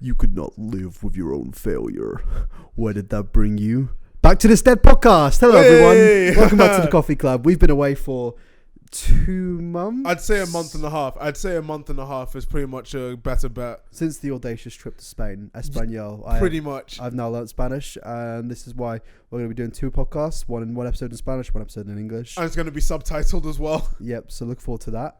You could not live with your own failure. Where did that bring you? Back to this dead podcast. Hello, everyone. Welcome back to the Coffee Club. We've been away for 2 months. I'd say a month and a half is pretty much a better bet. Since the audacious trip to Spain, Espanol. Pretty much. I've now learnt Spanish, and this is why we're going to be doing 2 podcasts, one episode in Spanish, one episode in English. And it's going to be subtitled as well. Yep, so look forward to that.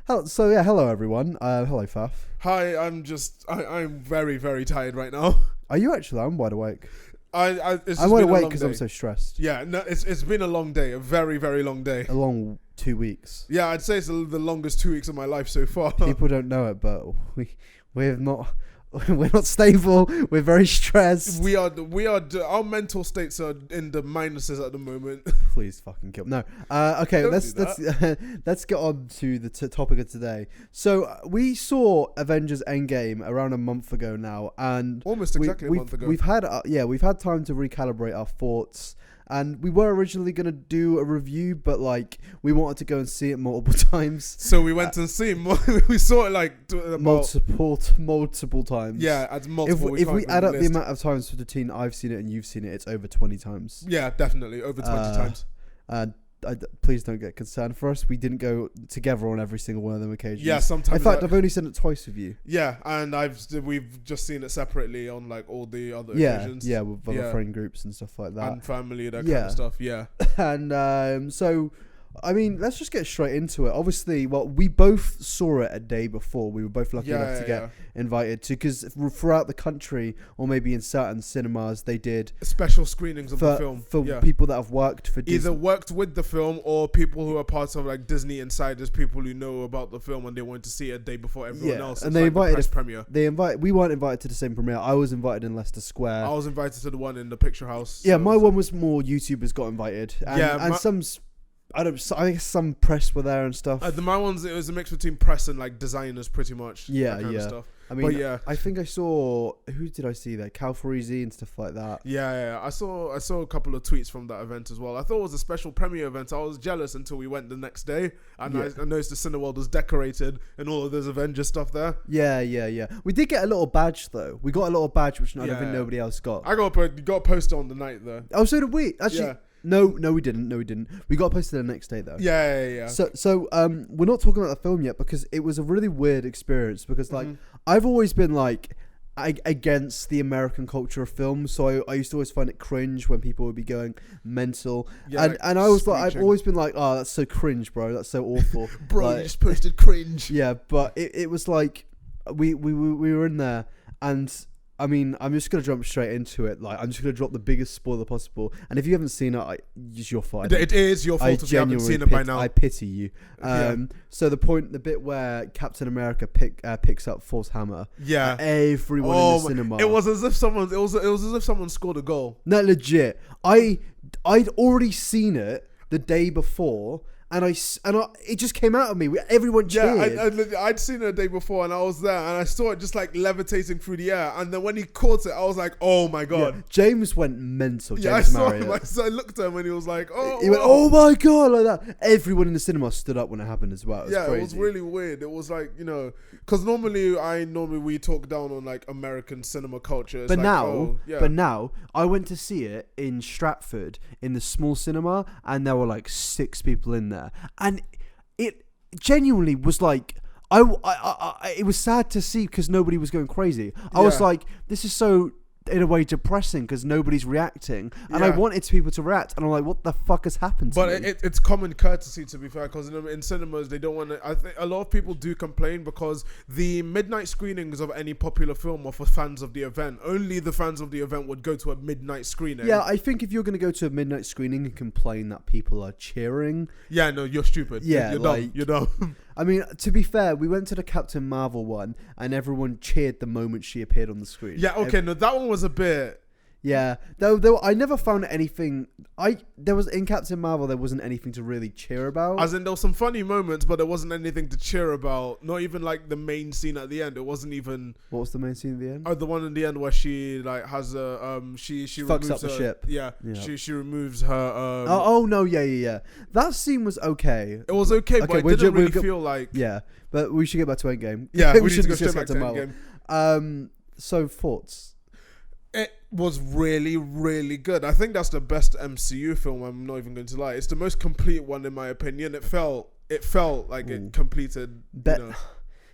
Hello everyone. Hello Faf. Hi, I'm very, very tired right now. Are you actually? I'm wide awake. I'm wide awake because I'm so stressed. Yeah, no, it's been a long day, a very, very long day. A long 2 weeks. Yeah, I'd say it's the longest 2 weeks of my life so far. People don't know it, but we're not stable. We're very stressed. We are. Our mental states are in the minuses at the moment. Please fucking kill. No. Okay. Let's get on to the topic of today. So we saw Avengers Endgame around a month ago now, and almost exactly a month ago. We've had time to recalibrate our thoughts. And we were originally going to do a review, but we wanted to go and see it multiple times. So we went and see it. We saw it multiple times. Yeah, at multiple. If we add up the amount of times between I've seen it and you've seen it, it's over 20 times. Yeah, definitely over 20 times. Please don't get concerned for us. We didn't go together on every single one of them occasions. Yeah, sometimes. In fact, I've only seen it twice with you. Yeah, and we've just seen it separately on all the other occasions. Yeah, with other friend groups and stuff like that. And family, that kind of stuff, yeah. And so, I mean, let's just get straight into it. Obviously, we both saw it a day before. We were both lucky enough to get invited to, because throughout the country, or maybe in certain cinemas, they did special screenings of the film for people that have worked for Disney. Either worked with the film or people who are parts of Disney insiders, people who know about the film and they wanted to see it a day before everyone else. And they invited the press premiere. We weren't invited to the same premiere. I was invited in Leicester Square. I was invited to the one in the Picture House. Yeah, my one was more YouTubers got invited, and I guess some press were there and stuff. My ones, it was a mix between press and designers, pretty much. Yeah, that kind of stuff. I mean, I think I saw, who did I see there? Cal Farisi and stuff like that. Yeah. I saw a couple of tweets from that event as well. I thought it was a special premiere event. I was jealous until we went the next day, and I noticed the Cineworld was decorated and all of this Avengers stuff there. Yeah. We did get a little badge though. We got a little badge which I don't think nobody else got. I got a poster on the night though. Oh, so did we? Actually. Yeah. No, we didn't. We got posted the next day though. Yeah. So we're not talking about the film yet because it was a really weird experience because I've always been against the American culture of film, so I used to always find it cringe when people would be going mental. Yeah, and I was I've always been oh, that's so cringe, bro. That's so awful. Bro, you just posted cringe. Yeah, but it was we were in there, and I mean, I'm just going to jump straight into it. I'm just going to drop the biggest spoiler possible. And if you haven't seen it, it's your fault. It is your fault if you haven't seen it by now. I pity you. So the bit where Captain America picks up Thor's hammer. Yeah. Everyone in the cinema. It was as if someone scored a goal. No, legit. I'd already seen it the day before. And it just came out of me. Everyone cheered. Yeah, I'd seen it the day before, and I was there, and I saw it just levitating through the air. And then when he caught it, I was like, "Oh my god!" Yeah, James went mental. I saw him. So I looked at him, and he was like, "Oh!" He went, "Oh my god!" Like that. Everyone in the cinema stood up when it happened as well. It was crazy. It was really weird. It was because normally we talk down on American cinema culture. It's but now I went to see it in Stratford in the small cinema, and there were 6 people in there. And it genuinely was it was sad to see because nobody was going crazy. I was this is so in a way depressing because nobody's reacting, and I wanted people to react, and I'm like, what the fuck has happened to me? But it's common courtesy, to be fair, because in cinemas they don't want to. I think a lot of people do complain because the midnight screenings of any popular film are for fans of the event. Only the fans of the event would go to a midnight screening. Yeah, I think if you're going to go to a midnight screening and complain that people are cheering, yeah, no, you're stupid. Yeah, you're dumb. I mean, to be fair, we went to the Captain Marvel one, and everyone cheered the moment she appeared on the screen. Yeah, okay, no, that one was a bit. Yeah, though I never found anything. There was in Captain Marvel, there wasn't anything to really cheer about. As in, there were some funny moments, but there wasn't anything to cheer about. Not even the main scene at the end. It wasn't even. What was the main scene at the end? Oh, the one in the end where she has a she fucks up the ship. Yeah, she removes her. Oh no, yeah. That scene was okay. It was okay, but it didn't really feel like. Yeah, but we should get back to Endgame. Yeah, we should go straight back to Endgame. So thoughts? It was really, really good. I think that's the best MCU film. I'm not even going to lie. It's the most complete one in my opinion. It felt like it completed.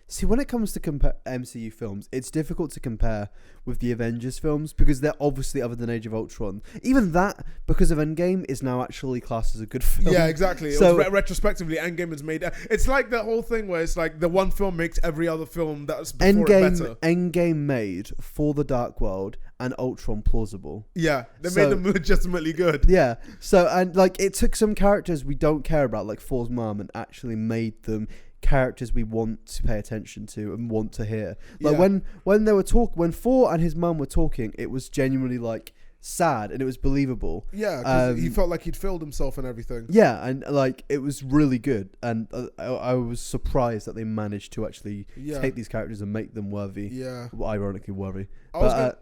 See, when it comes to MCU films, it's difficult to compare with the Avengers films because they're obviously, other than Age of Ultron, even that, because of Endgame, is now actually classed as a good film. Yeah, exactly. So retrospectively, Endgame is made. It's like that whole thing where it's like the one film makes every other film that's before it better. Endgame made For the Dark World and Ultron plausible. Yeah, they made them legitimately good. Yeah. So, and like, it took some characters we don't care about, like Thor's mom, and actually made them characters we want to pay attention to and want to hear. Like when they were when Thor and his mum were talking, it was genuinely like sad and it was believable. Yeah, because he felt like he'd failed himself and everything. Yeah, and like it was really good, and I was surprised that they managed to actually take these characters and make them worthy. Yeah, well, ironically worthy. I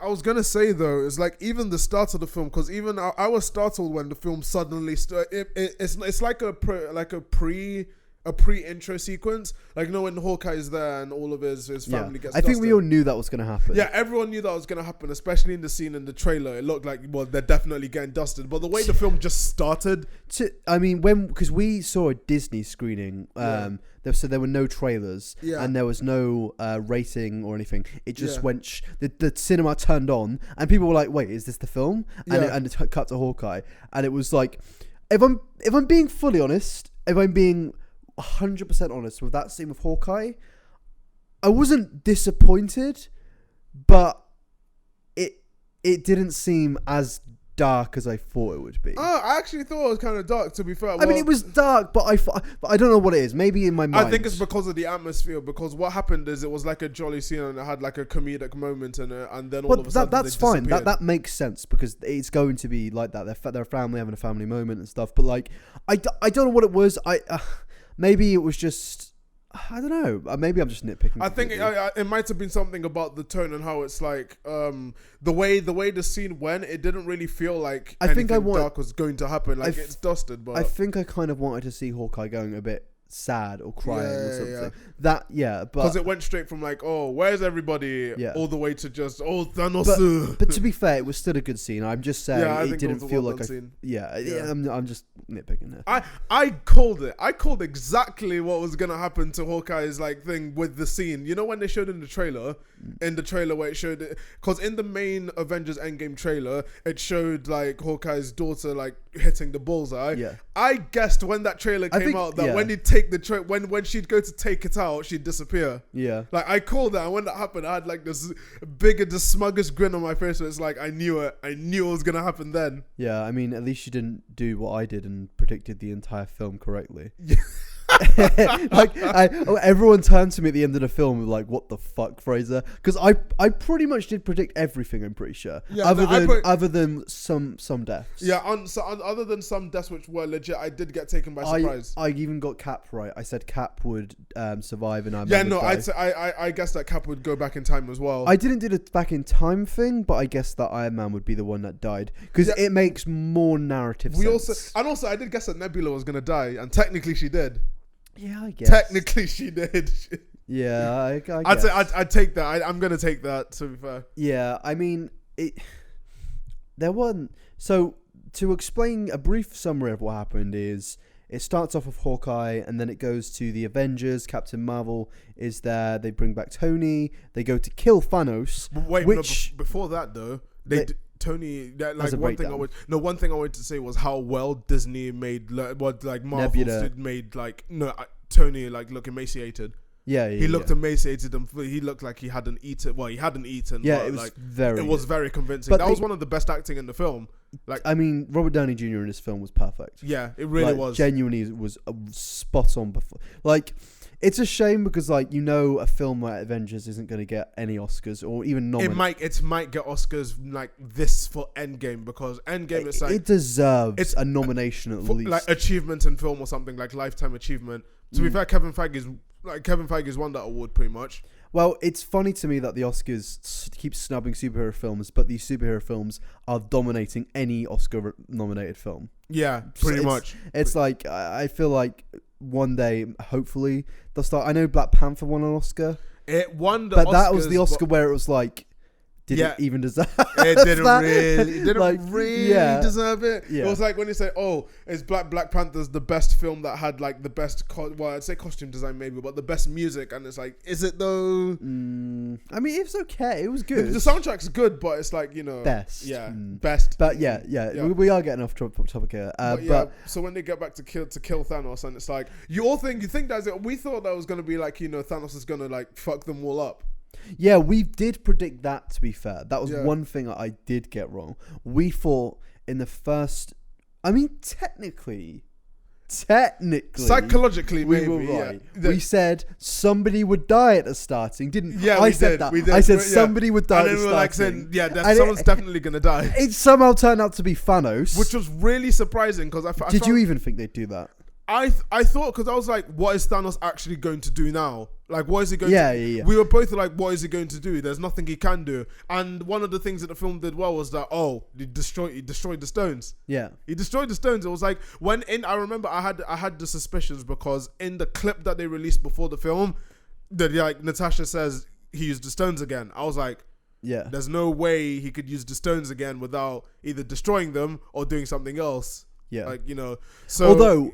was gonna say though, it's like even the start of the film, because even I was startled when the film suddenly started. It's like a pre-intro sequence, like when Hawkeye is there and all of his family gets. I think we all knew that was going to happen. Yeah, everyone knew that was going to happen, especially in the scene in the trailer. It looked like, well, they're definitely getting dusted. But the way the film just started, because we saw a Disney screening, so there were no trailers and there was no rating or anything. It just went. The cinema turned on and people were like, "Wait, is this the film?" And it cut to Hawkeye, and it was like, if I'm being fully honest, if I'm being 100% honest with that scene with Hawkeye, I wasn't disappointed, but it didn't seem as dark as I thought it would be. I actually thought it was kind of dark, to be fair. I mean, it was dark, but I don't know what it is. Maybe in my mind. I think it's because of the atmosphere, because what happened is it was like a jolly scene and it had like a comedic moment in it, and then all of a sudden that's fine. That makes sense because it's going to be like that. They're family having a family moment and stuff, but like I don't know what it was. Maybe it was just, I don't know. Maybe I'm just nitpicking. I think it might have been something about the tone and how it's like the way the scene went. It didn't really feel like anything dark was going to happen. Like it's dusted, but I think I kind of wanted to see Hawkeye going a bit sad or crying or something. But because it went straight from like, oh, where's everybody, all the way to just, oh, Thanos. But to be fair, it was still a good scene. I'm just saying it didn't feel like I'm just nitpicking there. I called it. I called exactly what was gonna happen to Hawkeye's like thing with the scene. You know when they showed in the trailer where it showed it, because in the main Avengers Endgame trailer, it showed like Hawkeye's daughter like hitting the bullseye. Yeah. I guessed when that trailer came out that when he'd take the when she'd go to take it out, she'd disappear. Yeah. Like I called that, and when that happened, I had like this the smuggest grin on my face. So it's like I knew it was gonna happen then. Yeah, I mean, at least you didn't do what I did and predicted the entire film correctly. Like everyone turned to me at the end of the film like, what the fuck, Fraser? Because I pretty much did predict everything, I'm pretty sure. Yeah, other than some deaths. Yeah, so other than some deaths which were legit, I did get taken by surprise. I even got Cap right. I said Cap would survive and I guess that Cap would go back in time as well. I didn't do the back in time thing, but I guess that Iron Man would be the one that died because it makes more narrative sense. Also I did guess that Nebula was gonna die, and technically she did. Yeah, I guess. Technically, she did. Yeah, I guess. I'd take that. I'm going to take that, to be fair. Yeah, I mean, there wasn't... So, to explain a brief summary of what happened is, it starts off with Hawkeye, and then it goes to the Avengers. Captain Marvel is there. They bring back Tony. They go to kill Thanos. Wait, before that, though, Tony, one thing I wanted to say was how well Disney made, Marvel made, Tony, look emaciated. Yeah, he looked emaciated and he looked like he hadn't eaten. Well, he hadn't eaten. Yeah, it was very convincing. But that was one of the best acting in the film. I mean, Robert Downey Jr. in this film was perfect. Yeah, it really was. Genuinely, was spot on. Before, it's a shame because, a film like Avengers isn't going to get any Oscars or even nominated. It might get Oscars like this for Endgame, because Endgame is it deserves a nomination at least, like achievement in film or something, like lifetime achievement. To be fair, Kevin Feige's won that award pretty much. Well, it's funny to me that the Oscars keep snubbing superhero films, but these superhero films are dominating any Oscar-nominated film. Yeah, pretty much. It's I feel like one day, hopefully, they'll start. I know Black Panther won an Oscar. It won the but Oscars, that was the Oscar where it was like, did Yeah. it even deserve it didn't that? really deserve it. Yeah. It was like when you say, "Oh, is Black Panther's the best film that had like the best I'd say costume design maybe, but the best music," and it's like, is it though? I mean, it was okay. It was good. The soundtrack's good, but it's like, best. Yeah, best. But yeah. We are getting off topic here. But so when they get back to kill Thanos, and it's like you think that's it. We thought that was gonna be like, Thanos is gonna like fuck them all up. yeah, we did predict that. To be fair, that was Yeah. one thing I did get wrong. We thought in the first. I mean, technically, Psychologically, we maybe. were right. Yeah. We said somebody would die at the starting, didn't? Yeah, I we said did. that. We did. I said Yeah. somebody would die And at then the we were starting. like saying, And someone's definitely gonna die, It somehow turned out to be Thanos. which was really surprising because Did you even think they'd do that? I thought, because I was like, what is Thanos actually going to do now? Like, what is he going to do? Yeah. We were both like, what is he going to do? There's nothing he can do. And one of the things that the film did well was that, he destroyed the stones. Yeah. He destroyed the stones. It was like, I remember I had the suspicions because in the clip that they released before the film, Natasha says he used the stones again. I was like, Yeah. there's no way he could use the stones again without either destroying them or doing something else. Yeah. So Although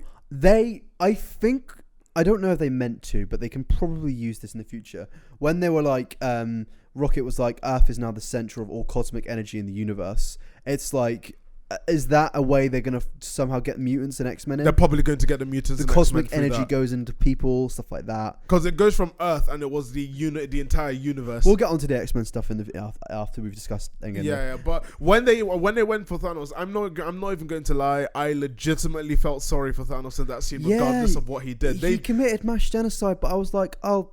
I don't know if they meant to, but they can probably use this in the future. When they were like, Rocket was like, Earth is now the center of all cosmic energy in the universe. It's like, is that a way they're going to somehow get mutants and X-Men in? they're probably going to get the mutants. The cosmic energy goes into people, stuff like that. Because it goes from Earth, and it was the entire universe. We'll get onto the X-Men stuff after we've discussed Endgame. Yeah. But when they went for Thanos, I'm not even going to lie. I legitimately felt sorry for Thanos in that scene, regardless of what he did. He committed mass genocide, but I was like, oh,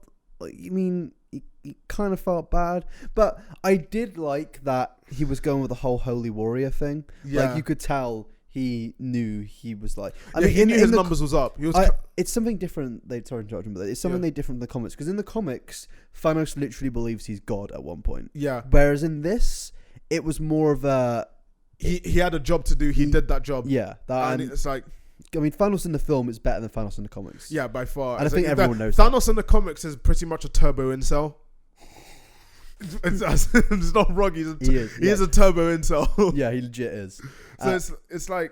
you mean he kind of felt bad? But I did like that he was going with the whole holy warrior thing. Yeah. Like, you could tell he knew he was like. He knew his numbers was up. It's something different. It's something they different in the comics, because in the comics, Thanos literally believes he's God at one point. Yeah. Whereas in this, it was more of a. He had a job to do. He did that job. Yeah. And it's like. I mean, Thanos in the film is better than Thanos in the comics. Yeah, by far. And I think everyone knows Thanos in the comics is pretty much a turbo incel. It's not wrong. He is a turbo incel. Yeah, he legit is. So it's like,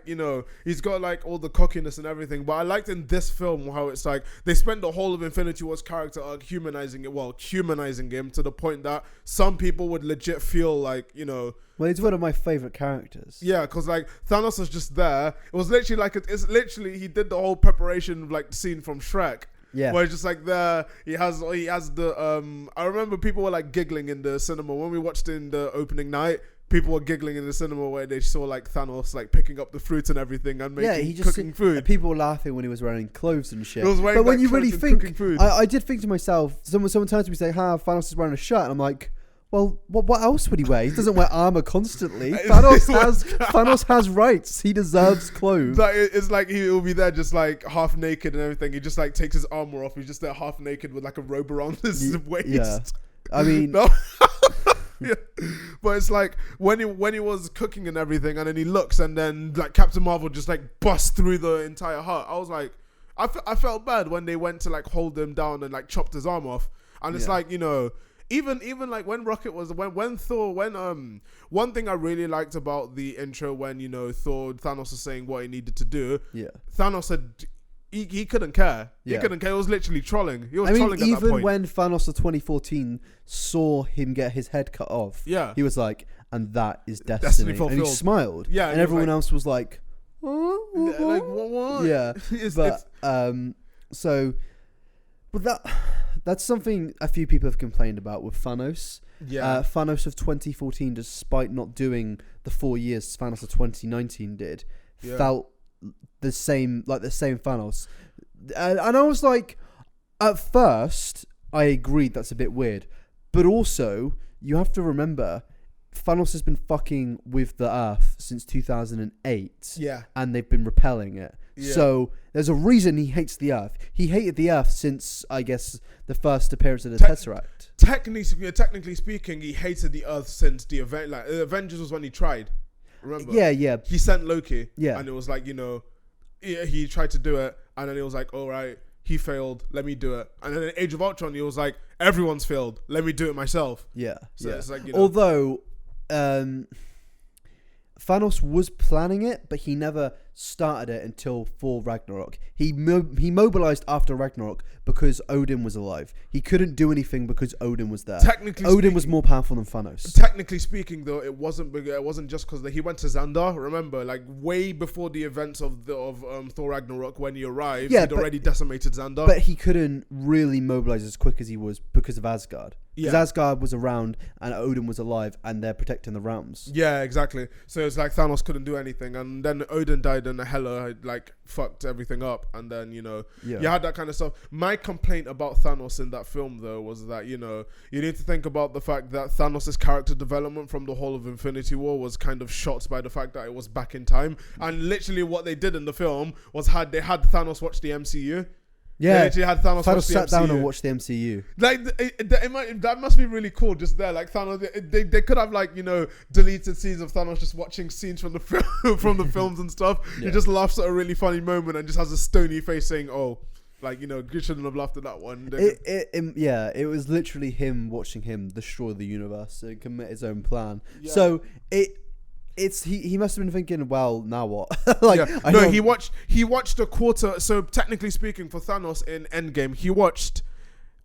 he's got like all the cockiness and everything. But I liked in this film how it's like they spent the whole of Infinity War's character arc humanizing him to the point that some people would legit feel like, Well, he's one of my favorite characters. Yeah, because like Thanos was just there. It was literally like he did the whole preparation like scene from Shrek. Yeah. Where it's just like there, he has the I remember people were like giggling in the cinema when we watched in the opening night. People were giggling in the cinema where they saw like Thanos like picking up the fruit and everything and cooking food. People were laughing when he was wearing clothes and shit. But when you really think, food. I did think to myself, someone turns to me and say, Thanos is wearing a shirt, and I'm like, well, what else would he wear? He doesn't wear armor constantly. Thanos has rights. He deserves clothes. It's like he will be there just like half naked and everything. He just like takes his armor off. He's just there half naked with like a robe around his waist. Yeah, I mean, no. Yeah. But it's like when he was cooking and everything, and then he looks, and then like Captain Marvel just like busts through the entire hut. I was like, I felt bad when they went to like hold him down and like chopped his arm off. And it's like, even like when Rocket was when Thor one thing I really liked about the intro when Thanos was saying what he needed to do. Yeah, Thanos said he couldn't care. Yeah. He couldn't care. He was literally trolling. He was trolling at that even point. when Thanos of 2014 saw him get his head cut off, he was like, and that is destiny. And fulfilled. he smiled. Yeah, and everyone else was like, like what? Yeah, but that's something a few people have complained about with Thanos. Yeah. Thanos of 2014, despite not doing the 4 years Thanos of 2019 did, felt the same Thanos. And I was like, at first, I agreed that's a bit weird. But also, you have to remember, Thanos has been fucking with the Earth since 2008. Yeah. And they've been repelling it. Yeah. So there's a reason he hates the Earth. He hated the Earth since, I guess, the first appearance of the Tesseract. Technically speaking, he hated the Earth since the event. Like Avengers was when he tried. Remember? Yeah. He sent Loki. Yeah. And it was like, he tried to do it, and then it was like, all right, he failed, let me do it. And then in Age of Ultron, he was like, everyone's failed, let me do it myself. Yeah. So yeah. it's like, although Thanos was planning it, but he never started it until Thor Ragnarok. He mobilized after Ragnarok because Odin was alive. He couldn't do anything because Odin was there. Odin was more powerful than Thanos. Technically speaking, though, it wasn't just because he went to Xandar. Remember, like way before the events of Thor Ragnarok, when he arrived, he'd already decimated Xandar. But he couldn't really mobilize as quick as he was because of Asgard. Because Asgard was around and Odin was alive, and they're protecting the realms. Yeah, exactly. So it's like Thanos couldn't do anything, and then Odin died, and Hela had like fucked everything up, and then you had that kind of stuff. My complaint about Thanos in that film, though, was that you need to think about the fact that Thanos' character development from the whole of Infinity War was kind of shot by the fact that it was back in time, and literally what they did in the film was they had Thanos watch the MCU. Yeah, they literally had Thanos sat down and watched the MCU. Like that must be really cool. Just there, like Thanos, they could have like deleted scenes of Thanos just watching scenes from the film, from the films and stuff. He just laughs at a really funny moment and just has a stony face, saying, "Oh, like you shouldn't have laughed at that one." It was literally him watching him destroy the universe and commit his own plan. Yeah. So he must have been thinking, well, now what? He watched a quarter. So technically speaking, for Thanos in Endgame, he watched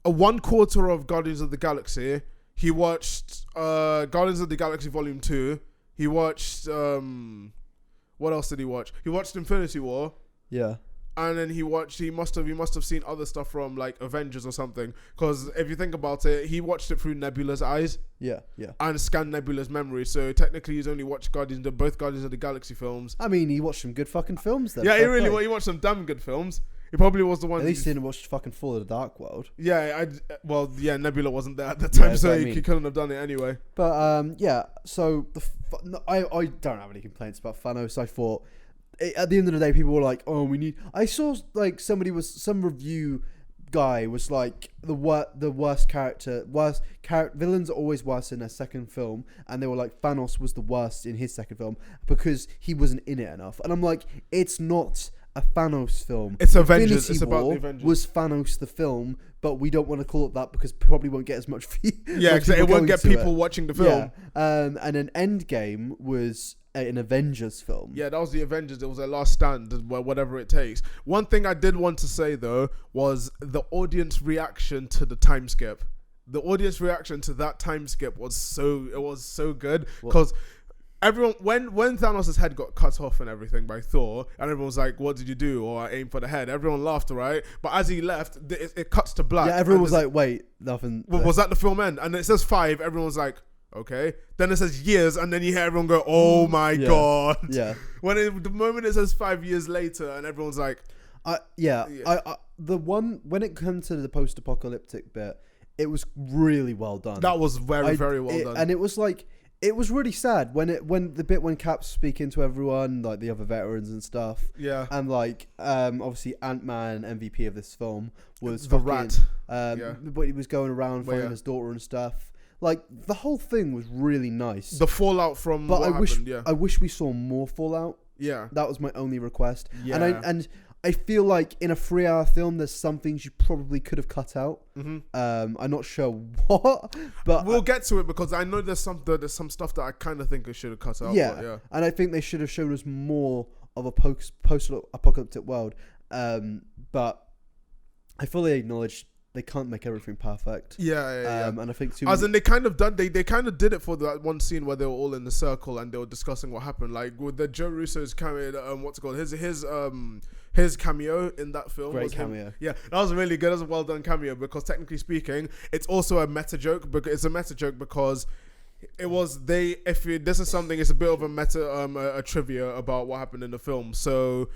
a 1/4 of Guardians of the Galaxy. He watched Guardians of the Galaxy Volume 2. He watched what else did he watch? He watched Infinity War. Yeah. And then he must have seen other stuff from like Avengers or something. Because if you think about it, he watched it through Nebula's eyes. Yeah, yeah. And scanned Nebula's memory. So technically, he's only watched both Guardians of the Galaxy films. I mean, he watched some good fucking films then. Yeah, he watched some damn good films. He probably was the one. At least he didn't watch fucking Fall of the Dark World. Yeah, Nebula wasn't there at the time, so he couldn't have done it anyway. But so I don't have any complaints about Thanos. I thought, at the end of the day, people were like, "Oh, we need." I saw like some review guy was like the worst character. Villains are always worse in their second film, and they were like Thanos was the worst in his second film because he wasn't in it enough. And I'm like, it's not a Thanos film. It's Avengers. Infinity it's War about the Avengers. Was Thanos the film, but we don't want to call it that because probably won't get as much view. Yeah, because it won't get people watching the film. Yeah. And then Endgame was an Avengers film. Yeah, that was the Avengers. It was their last stand, whatever it takes. One thing I did want to say though was the audience reaction to the time skip. The audience reaction to that time skip was so good because everyone when Thanos' head got cut off and everything by Thor, and everyone was like, "What did you do?" Or "I aimed for the head." Everyone laughed, right? But as he left, it cuts to black. Yeah, everyone was like, "Wait, nothing." Was that the film end? And it says 5. Everyone's like, okay. Then it says years, and then you hear everyone go, "Oh my god!" Yeah. The moment it says 5 years later, and everyone's like, when it comes to the post-apocalyptic bit, it was really well done. That was very well done, and it was like. It was really sad when Cap's speaking to everyone, like the other veterans and stuff. Yeah. And like obviously Ant-Man, MVP of this film, was the rat. But he was going around finding his daughter and stuff. Like the whole thing was really nice. The fallout from but what happened, I wish we saw more fallout. Yeah. That was my only request. Yeah. And I feel like in a 3-hour film, there's some things you probably could have cut out. Mm-hmm. I'm not sure what, but we'll get to it because I know there's some stuff that I kind of think I should have cut out. Yeah, and I think they should have shown us more of a post-apocalyptic world. But I fully acknowledge they can't make everything perfect. Yeah. And I think they kind of done. They kind of did it for that one scene where they were all in the circle and they were discussing what happened. Like with the Joe Russo's cameo, what's it called? His cameo in that film. Great cameo. Yeah, that was really good. That was a well done cameo because technically speaking, it's also a meta joke. It's a meta joke because it's a bit of a meta a trivia about what happened in the film. So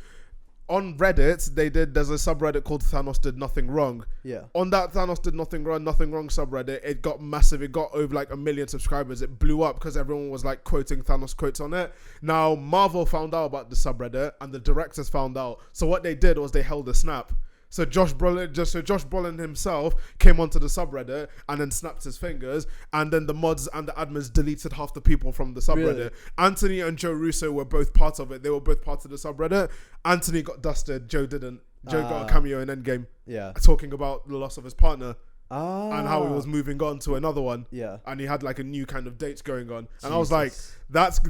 on Reddit, there's a subreddit called Thanos Did Nothing Wrong. Yeah. On that Thanos Did Nothing Wrong subreddit, it got massive. It got over like 1 million subscribers. It blew up because everyone was like quoting Thanos quotes on it. Now, Marvel found out about the subreddit and the directors found out. So what they did was they held a snap. So Josh Brolin himself came onto the subreddit and then snapped his fingers, and then the mods and the admins deleted half the people from the subreddit. Really? Anthony and Joe Russo were both part of it. They were both part of the subreddit. Anthony got dusted, Joe didn't. Joe got a cameo in Endgame Yeah. talking about the loss of his partner and how he Ah. was moving on to another one. Yeah. And he had like a new kind of dates going on. And Jesus. I was like, that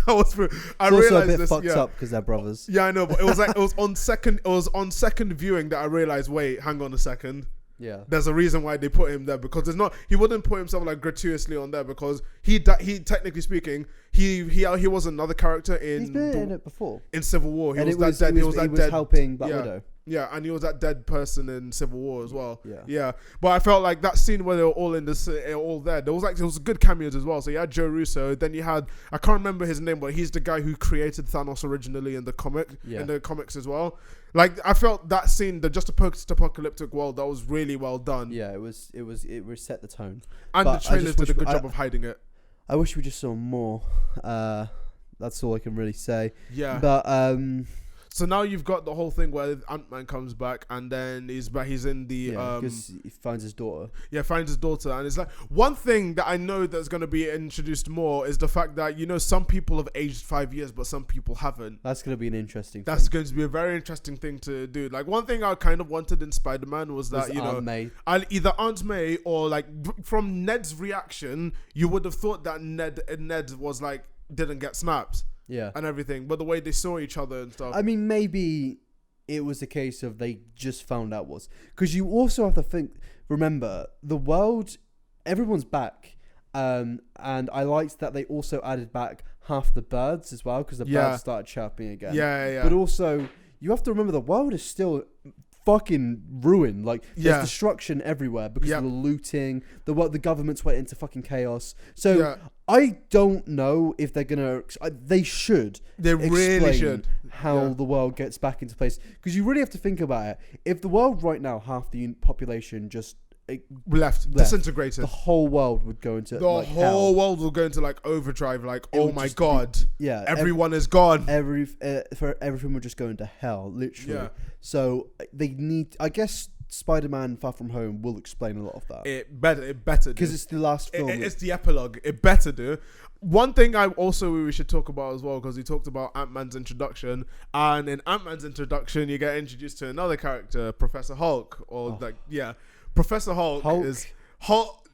was I It's also realized a bit this. fucked Yeah. up because they're brothers. Yeah, I know, but it was like it was on second viewing that I realized, wait, hang on a second. Yeah. There's a reason why they put him there, because there's not, he wouldn't put himself like gratuitously on there, because he technically speaking, he was another character He's been in it before. in Civil War. He And was that dead. He was helping Black yeah. Widow. Yeah, and he was that dead person in Civil War as well. Yeah. Yeah. But I felt like that scene where they were all all there. There was good cameos as well. So you had Joe Russo, then you had, I can't remember his name, but he's the guy who created Thanos originally in the comics as well. Like, I felt that scene, the just a post-apocalyptic world, that was really well done. Yeah, it set the tone. And But the I trailers just did a wish good job of hiding it. I wish we just saw more. That's all I can really say. Yeah. But So now you've got the whole thing where Ant-Man comes back, and then he's in the because he finds his daughter. Yeah, finds his daughter, and it's like one thing that I know that's going to be introduced more is the fact that, you know, some people have aged 5 years, but some people haven't. That's going to be an interesting. That's thing. going to be a very interesting thing to do. Like, one thing I kind of wanted in Spider-Man was that, Aunt May. either Aunt May or like from Ned's reaction, you would have thought that Ned was like didn't get snaps. Yeah. And everything, but the way they saw each other and stuff. I mean, maybe it was a case of they just found out because you also have to remember the world, everyone's back, and I liked that they also added back half the birds as well, because the birds started chirping again. Yeah. But also, you have to remember the world is still fucking ruined. Like, there's destruction everywhere because of the looting. The government's went into fucking chaos. So I don't know if they're gonna. They should. They really should. How the world gets back into place, because you really have to think about it. If the world right now, half the population just left, disintegrated, the whole world would go into whole hell. world will go into like overdrive. Like, oh my god, everyone is gone. Everything would just go into hell, literally. Yeah. So they need, I guess, Spider-Man: Far From Home will explain a lot of that. It better because it's the last film. It's the epilogue. It better do. One thing we should talk about as well, because we talked about Ant-Man's introduction, and in Ant-Man's introduction you get introduced to another character, Professor Hulk, Professor Hulk is Hulk.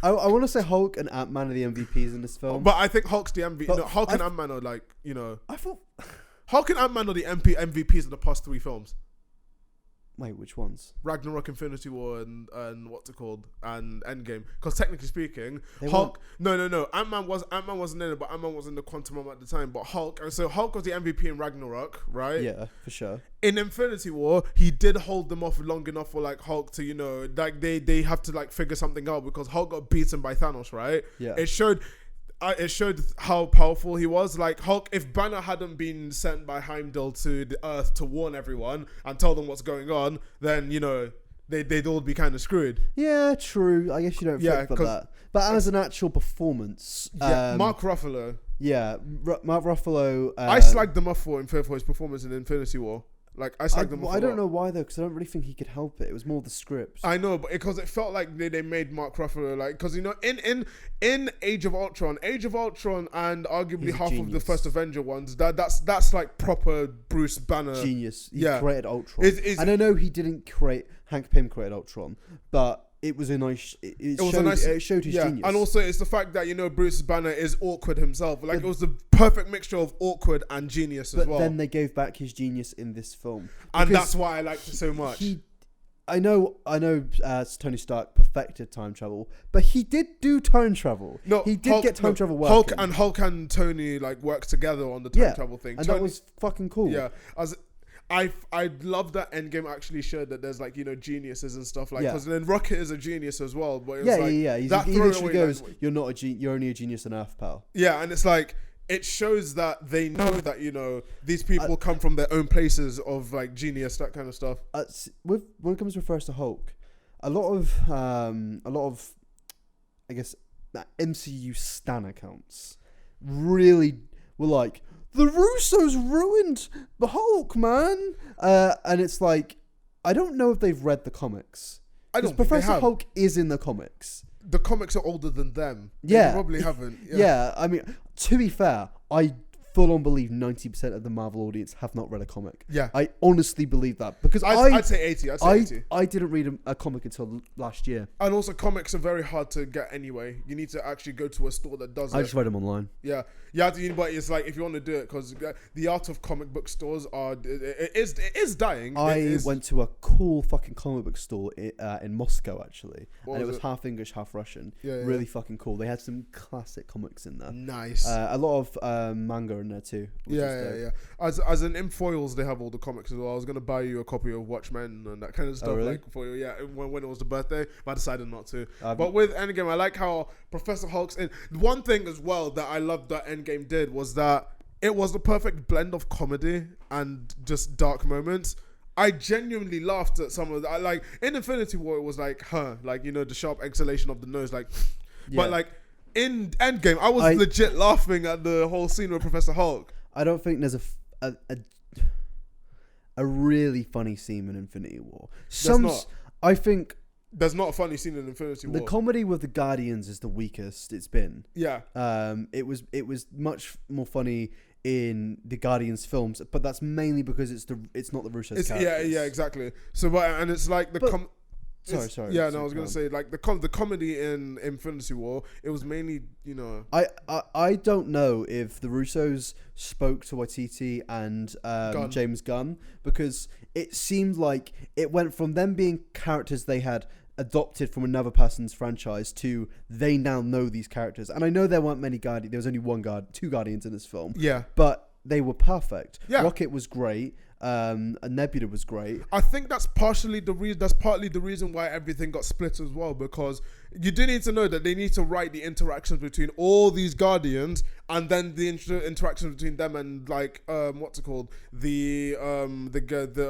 I want to say Hulk and Ant-Man are the MVPs in this film, but I think Hulk's the MVP. No, Hulk and Ant-Man are like, you know. I thought Hulk and Ant-Man are the MVPs of the past 3 films. Wait, which ones? Ragnarok, Infinity War, and what's it called, and Endgame. Because technically speaking, they Hulk. No. Ant-Man wasn't in it, but Ant-Man was in the Quantum Realm at the time. But Hulk, and so Hulk was the MVP in Ragnarok, right? Yeah, for sure. In Infinity War, he did hold them off long enough for like Hulk to, you know, like they have to like figure something out, because Hulk got beaten by Thanos, right? Yeah. It showed how powerful he was. Like, Hulk, if Banner hadn't been sent by Heimdall to the Earth to warn everyone and tell them what's going on, then, you know, they'd all be kind of screwed. Yeah, true. I guess you don't think about that. But as an actual performance, Mark Ruffalo. Yeah, Mark Ruffalo. I slagged them off for his performance in Infinity War. Like, I slagged them off. I don't know why though, because I don't really think he could help it. It was more the script. I know, but because it felt like they made Mark Ruffalo, like, because, you know, in Age of Ultron, and arguably half of the first Avenger ones, that's like proper Bruce Banner genius. He created Ultron, and I know he didn't create. Hank Pym created Ultron, but it was a nice. It showed his genius. And also it's the fact that, you know, Bruce Banner is awkward himself. Like, it was the perfect mixture of awkward and genius as well. But then they gave back his genius in this film, and that's why I liked it so much. I know. Tony Stark perfected time travel, but he did do time travel. No, he did get time travel working. Hulk and Tony like worked together on the time travel thing, and that was fucking cool. Yeah, I love that Endgame actually showed that there's, like, you know, geniuses and stuff, like, because then Rocket is a genius as well. But he literally goes, "You're not a genius. You're only a genius on Earth, pal." Yeah, and it's like, it shows that they know that, you know, these people come from their own places of like genius, that kind of stuff. When it comes to first to Hulk, a lot of I guess MCU stan accounts really were like, the Russos ruined the Hulk, man. And it's like, I don't know if they've read the comics. Because Professor Hulk is in the comics. The comics are older than them. Yeah. They probably haven't. Yeah, I mean, to be fair, I full on believe 90% of the Marvel audience have not read a comic. Yeah. I honestly believe that because I'd say 80. I'd say 80. I didn't read a comic until last year. And also, comics are very hard to get anyway. You need to actually go to a store that does it. I just read them online. Yeah. But it's like, if you want to do it, because the art of comic book stores it is dying. I went to a cool fucking comic book store in Moscow, actually. And it was half English, half Russian. Yeah, really fucking cool. They had some classic comics in there. Nice. A lot of manga in there too. Yeah. As an in foils, they have all the comics as well. I was gonna buy you a copy of Watchmen and that kind of stuff. Really? Like for you, when it was the birthday, but I decided not to. But with Endgame, I like how Professor Hulk's in. One thing as well that I loved that Endgame did was that it was the perfect blend of comedy and just dark moments. I genuinely laughed at some of that. Like in Infinity War, it was like the sharp exhalation of the nose, like. Yeah. But like in Endgame, I was legit laughing at the whole scene with Professor Hulk. I don't think there's a really funny scene in Infinity War. I think there's not a funny scene in Infinity War. The comedy with the Guardians is the weakest it's been. Yeah. It was much more funny in the Guardians films, but that's mainly because it's not the Russo's characters. Yeah, exactly. So, and it's like Sorry. Yeah, no, I was gonna say like the comedy in Infinity War. It was mainly, I don't know if the Russos spoke to Waititi and James Gunn, because it seemed like it went from them being characters they had adopted from another person's franchise to they now know these characters. And I know there weren't many Guardians. There was only two Guardians in this film. Yeah, but they were perfect. Yeah. Rocket was great. Nebula was great. I think that's partly the reason why everything got split as well, because you do need to know that they need to write the interactions between all these Guardians and then the interactions between them and the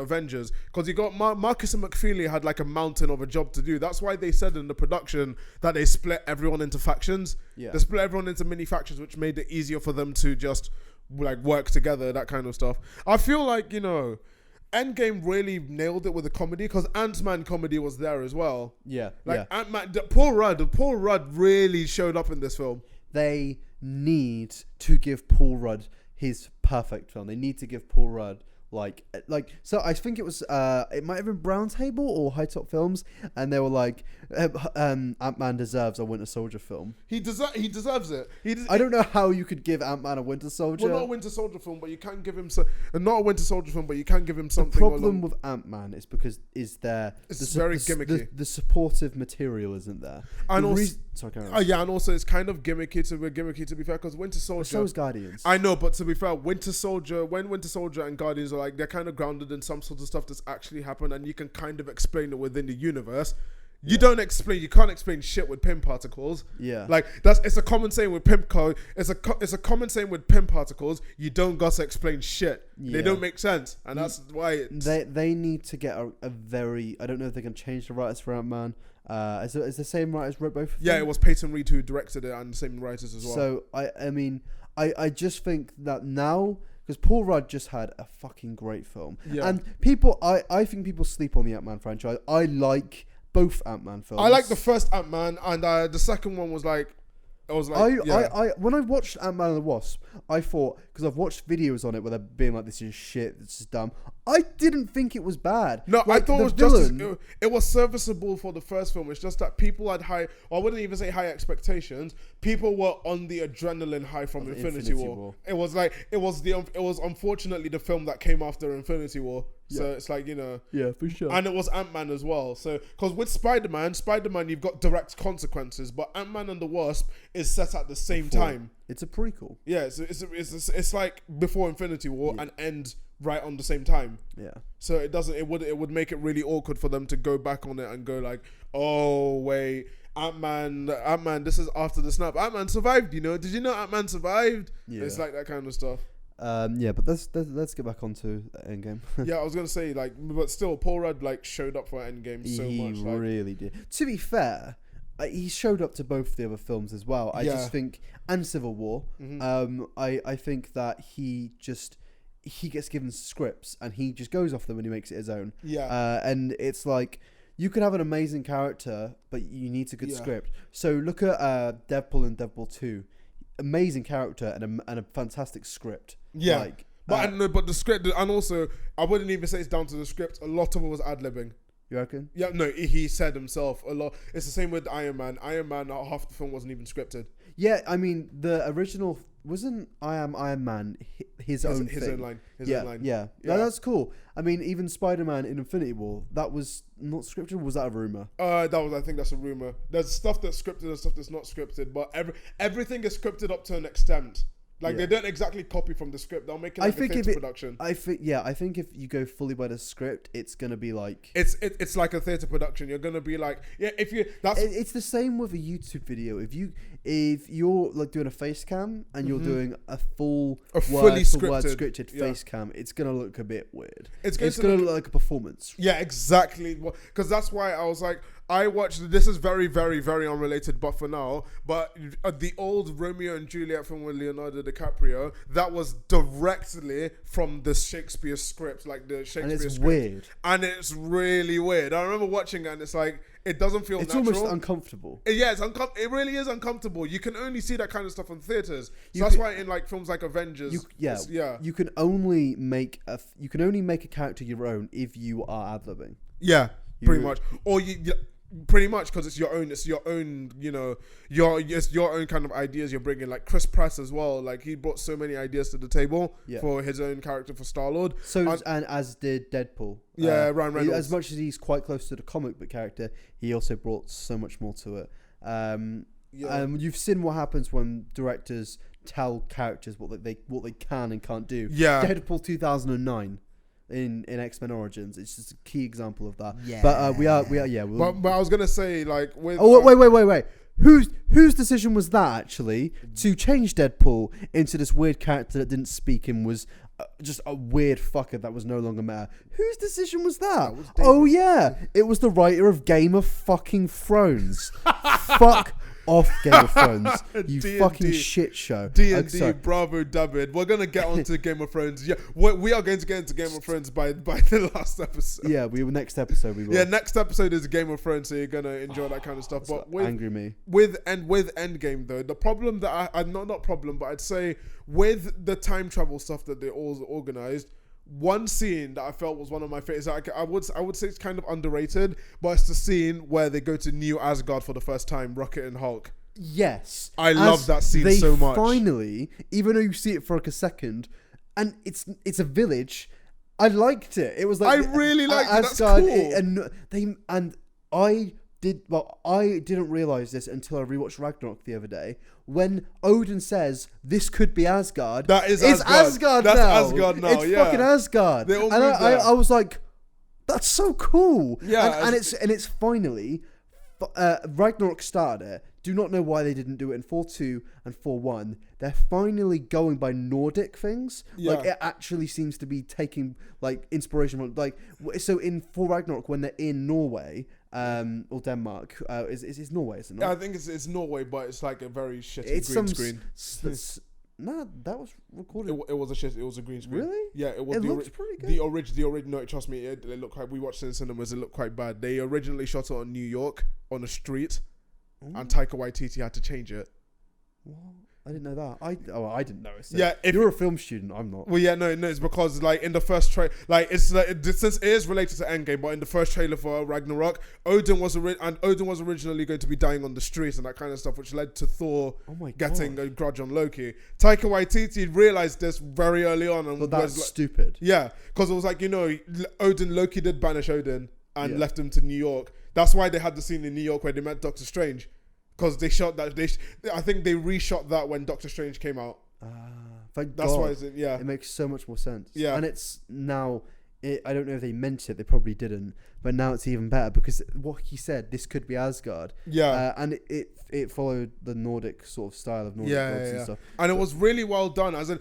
Avengers, because you got Marcus and McFeely had like a mountain of a job to do. That's why they said in the production that they split everyone into factions. Yeah. They split everyone into mini factions, which made it easier for them to just like work together, that kind of stuff. I feel like, Endgame really nailed it with the comedy, because Ant-Man comedy was there as well. Yeah. Ant-Man, Paul Rudd really showed up in this film. They need to give Paul Rudd his perfect film. They need to give Paul Rudd so I think it was it might have been Brown Table or High Top Films, and they were like, Ant-Man deserves a Winter Soldier film. He deserves it. I don't know how you could give Ant-Man a Winter Soldier. Well, not a Winter Soldier film, but you can give him not a Winter Soldier film, but you can give him something. The problem with Ant-Man is because it's very gimmicky. The supportive material isn't there. And also it's kind of gimmicky to be fair, because Winter Soldier. So is Guardians. I know, but to be fair, Winter Soldier and Guardians are like, they're kind of grounded in some sort of stuff that's actually happened, and you can kind of explain it within the universe. You can't explain shit with pin particles. Yeah, like it's a common saying with it's a common saying with pin particles. You don't gotta explain shit. Yeah. They don't make sense, and that's why they need to get a very. I don't know if they can change the writers for Ant-Man. Is the same writers wrote both of them? Yeah, it was Peyton Reed who directed it, and the same writers as well. So I just think that now, because Paul Rudd just had a fucking great film. Yeah. And I think people sleep on the Ant-Man franchise. I like both Ant-Man films. I like the first Ant-Man, and the second one was like, when I watched Ant-Man and the Wasp, I thought, because I've watched videos on it where they're being like, this is shit, this is dumb. I didn't think it was bad. No, I thought it was serviceable for the first film. It's just that people had I wouldn't even say high expectations. People were on the adrenaline high from Infinity War. It was unfortunately the film that came after Infinity War. Yeah. So it's like, Yeah, for sure. And it was Ant-Man as well. So, because with Spider-Man, you've got direct consequences, but Ant-Man and the Wasp is set at the same time. It's a prequel. Yeah, so it's like before Infinity War and ends right on the same time. Yeah. So it would make it really awkward for them to go back on it and go like, oh wait, Ant-Man, this is after the snap. Ant-Man survived, Did you know Ant-Man survived? Yeah. It's like that kind of stuff. Yeah, but let's get back onto Endgame. Yeah, I was gonna say but still, Paul Rudd showed up for Endgame so much. He really did. To be fair, he showed up to both the other films as well. I just think, and Civil War. Mm-hmm. I think that he gets given scripts and he just goes off them and he makes it his own. Yeah. And it's like, you could have an amazing character, but you need a good script. So look at Deadpool and Deadpool 2. amazing character and a fantastic script. Yeah. Like, But I know, but the script, and also I wouldn't even say it's down to the script. A lot of it was ad-libbing. you reckon? Yeah, no, he said himself a lot. It's the same with Iron Man. Iron Man, half the film wasn't even scripted. Yeah, I mean, the original wasn't I Am Iron Man his own line. His yeah, own line. Yeah, no, that's cool. I mean, even Spider-Man in Infinity War, that was not scripted. Or was that a rumor? I think that's a rumor. There's stuff that's scripted and stuff that's not scripted, but everything is scripted up to an extent. Like they don't exactly copy from the script. They'll make it like a theatre production. I think if you go fully by the script, it's gonna be like it's like a theatre production. You're gonna be like, yeah, if you it's the same with a YouTube video. If you're like doing a face cam and you're doing a fully scripted face cam, it's gonna look a bit weird. It's gonna look like a performance. Yeah, exactly. Because that's why I was like, I watched. This is very, very, very unrelated, but for now. But the old Romeo and Juliet film with Leonardo DiCaprio, that was directly from the Shakespeare script, like the Shakespeare and it's script. Weird. And it's really weird. I remember watching it, and it's like it doesn't feel natural. It's almost uncomfortable. Yeah, it really is uncomfortable. You can only see that kind of stuff in theaters. So that's why in like films like Avengers, you can only make a character your own if you are ad-libbing. Yeah, pretty much. Or you pretty much, because it's your own, you know, it's your own kind of ideas you're bringing. Like Chris Pratt as well, like he brought so many ideas to the table for his own character for Star-Lord. So and as did Deadpool. Yeah, Ryan Reynolds. As much as he's quite close to the comic book character, he also brought so much more to it. You've seen what happens when directors tell characters what they can and can't do. Yeah, Deadpool 2009. In X-Men Origins, it's just a key example of that. Yeah, but we are. But I was gonna say, like, with wait. Whose decision was that actually to change Deadpool into this weird character that didn't speak and was just a weird fucker that was no longer meta? Whose decision was that? It was the writer of Game of fucking Thrones. Fuck off, Game of Thrones, you D&D. fucking shit show. D&D, Bravo, David. We're gonna get onto Game of Thrones. Yeah, we are going to get into Game of Thrones by the last episode. Yeah, next episode we will. Yeah, next episode is Game of Thrones, so you're gonna enjoy that kind of stuff. But with angry me with Endgame though, the problem that I not problem, but I'd say with the time travel stuff that they all organized. One scene that I felt was one of my favorites. I would say it's kind of underrated, but it's the scene where they go to New Asgard for the first time, Rocket and Hulk. Yes, I love that scene so much. Finally, even though you see it for like a second, and it's a village, I liked it. It was like I really liked Asgard, it. That's cool. I didn't realize this until I rewatched Ragnarok the other day. When Odin says this could be Asgard, it's Asgard now. That's Asgard now. It's fucking Asgard. And I was like, that's so cool. Yeah, and it's finally Ragnarok started it. Do not know why they didn't do it in 4.2 and 4.1. They're finally going by Nordic things. Yeah. Like it actually seems to be taking like inspiration from like so in 4 Ragnarok when they're in Norway. Or Denmark. Is Norway, isn't it? Yeah, I think it's Norway, but it's like a very shitty green screen. No, that was recorded. It was a green screen. Really? Yeah, it was. It looks pretty good. The original. No, trust me, it looked quite. We watched it in cinemas. It looked quite bad. They originally shot it on New York on a street, and Taika Waititi had to change it. What? I didn't know that. I didn't know it. So yeah, if you're a film student, I'm not. Well, yeah, no, it's because like in the first trailer, like it's like since it is related to Endgame, but in the first trailer for Ragnarok, Odin was originally going to be dying on the street and that kind of stuff, which led to Thor getting a grudge on Loki. Taika Waititi realized this very early on, and that's stupid. Yeah, because it was like Loki did banish Odin and left him to New York. That's why they had the scene in New York where they met Doctor Strange. Because they shot that, I think they reshot that when Doctor Strange came out. Thank That's God. why it makes so much more sense. Yeah, and it's now. I don't know if they meant it. They probably didn't. But now it's even better because what he said, this could be Asgard. Yeah, and it followed the Nordic sort of style of Nordic gods and stuff. And it was really well done. As in,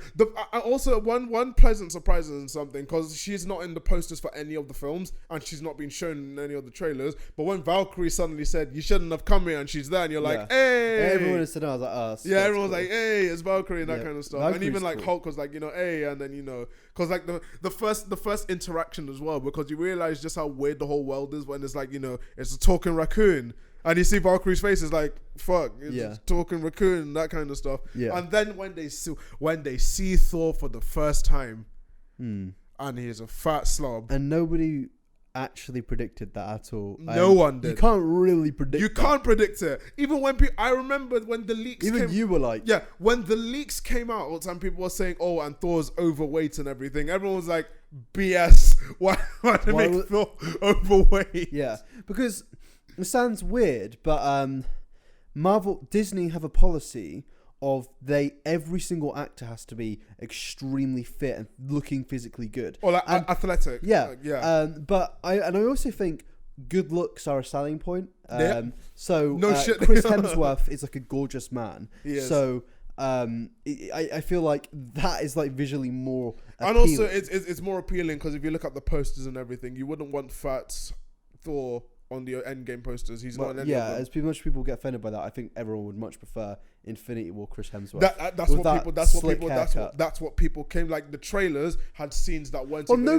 also one pleasant surprise and something, because she's not in the posters for any of the films and she's not been shown in any of the trailers. But when Valkyrie suddenly said, "You shouldn't have come here," and she's there, and you're like, "Hey!" Everyone is sitting. I was like, "Oh, yeah." Everyone was like, "Hey, it's Valkyrie," and that kind of stuff. Valkyrie's and even like cool. Hulk was like, "Hey," and then because like the first interaction as well, because you realize just how weird the whole world is when it's like it's a talking raccoon. And you see Valkyrie's face is like, fuck, it's Yeah. talking raccoon, that kind of stuff. Yeah. And then when they see Thor for the first time, Hmm. and he's a fat slob, And nobody actually predicted that at all. No one did. You can't really predict. you can't predict it. Even when I remember when the leaks Even came. you were like, Yeah, when the leaks came out and people were saying, "Oh, and Thor's overweight and everything," everyone was like, "BS! Why they Why make Thor overweight?" yeah, because it sounds weird, but Disney have a policy of every single actor has to be extremely fit and looking physically good. Or like And- athletic. Yeah, Like, yeah. but I also think good looks are a selling point. Yeah. So No shit. Chris Hemsworth is like a gorgeous man. He is. So I feel like that is like visually more And appealing. also, it's more appealing because if you look at the posters and everything, you wouldn't want fat Thor on the Endgame posters. He's not in any of them. as much people get offended by that, I think everyone would much prefer Infinity War Chris Hemsworth. That's With what that people. That's what slick people. haircut. That's what people came. Like the trailers had scenes that weren't. Well, even in there.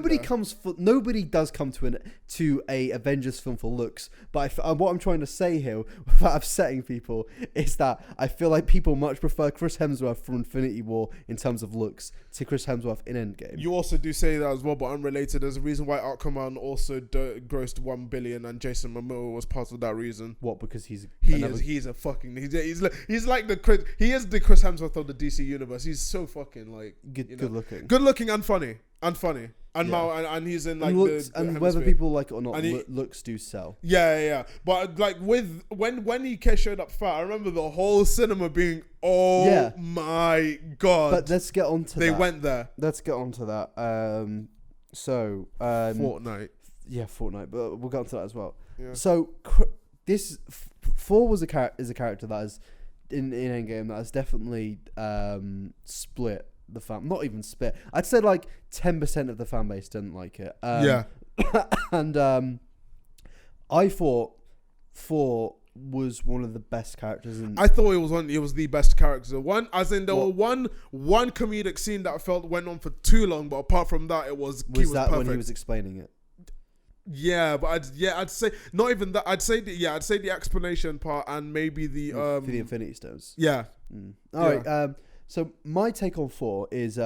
nobody does come to a Avengers film for looks. But what I'm trying to say here, without upsetting people, is that I feel like people much prefer Chris Hemsworth from Infinity War in terms of looks to Chris Hemsworth in Endgame. You also do say that as well, but unrelated. There's a reason why Aquaman also grossed $1 billion, and Jason Momoa was part of that reason. What? Because he's He's like the Chris Hemsworth of the DC universe. He's so fucking like good looking and funny and Yeah. and he's in like and looks, the and whether hemisphere. people like it or not, And looks do sell. Yeah. But like when he showed up fat, I remember the whole cinema being, oh Yeah. my god. But let's get on to they that. went there. Let's get on to that. Fortnite. Yeah, Fortnite, but we'll get onto that as well. Yeah. So Thor is a character that is in Endgame that has definitely split the fan. Not even split. I'd say like 10% of the fan base didn't like it. Yeah. And I thought Thor was one of the best characters in. I thought it was the best character. One, as in there were one comedic scene that I felt went on for too long, but apart from that, it was was that perfect. when he was explaining it? Yeah, but I'd say not even that. I'd say the explanation part and maybe the For the Infinity Stones. Yeah. All right. So my take on Thor is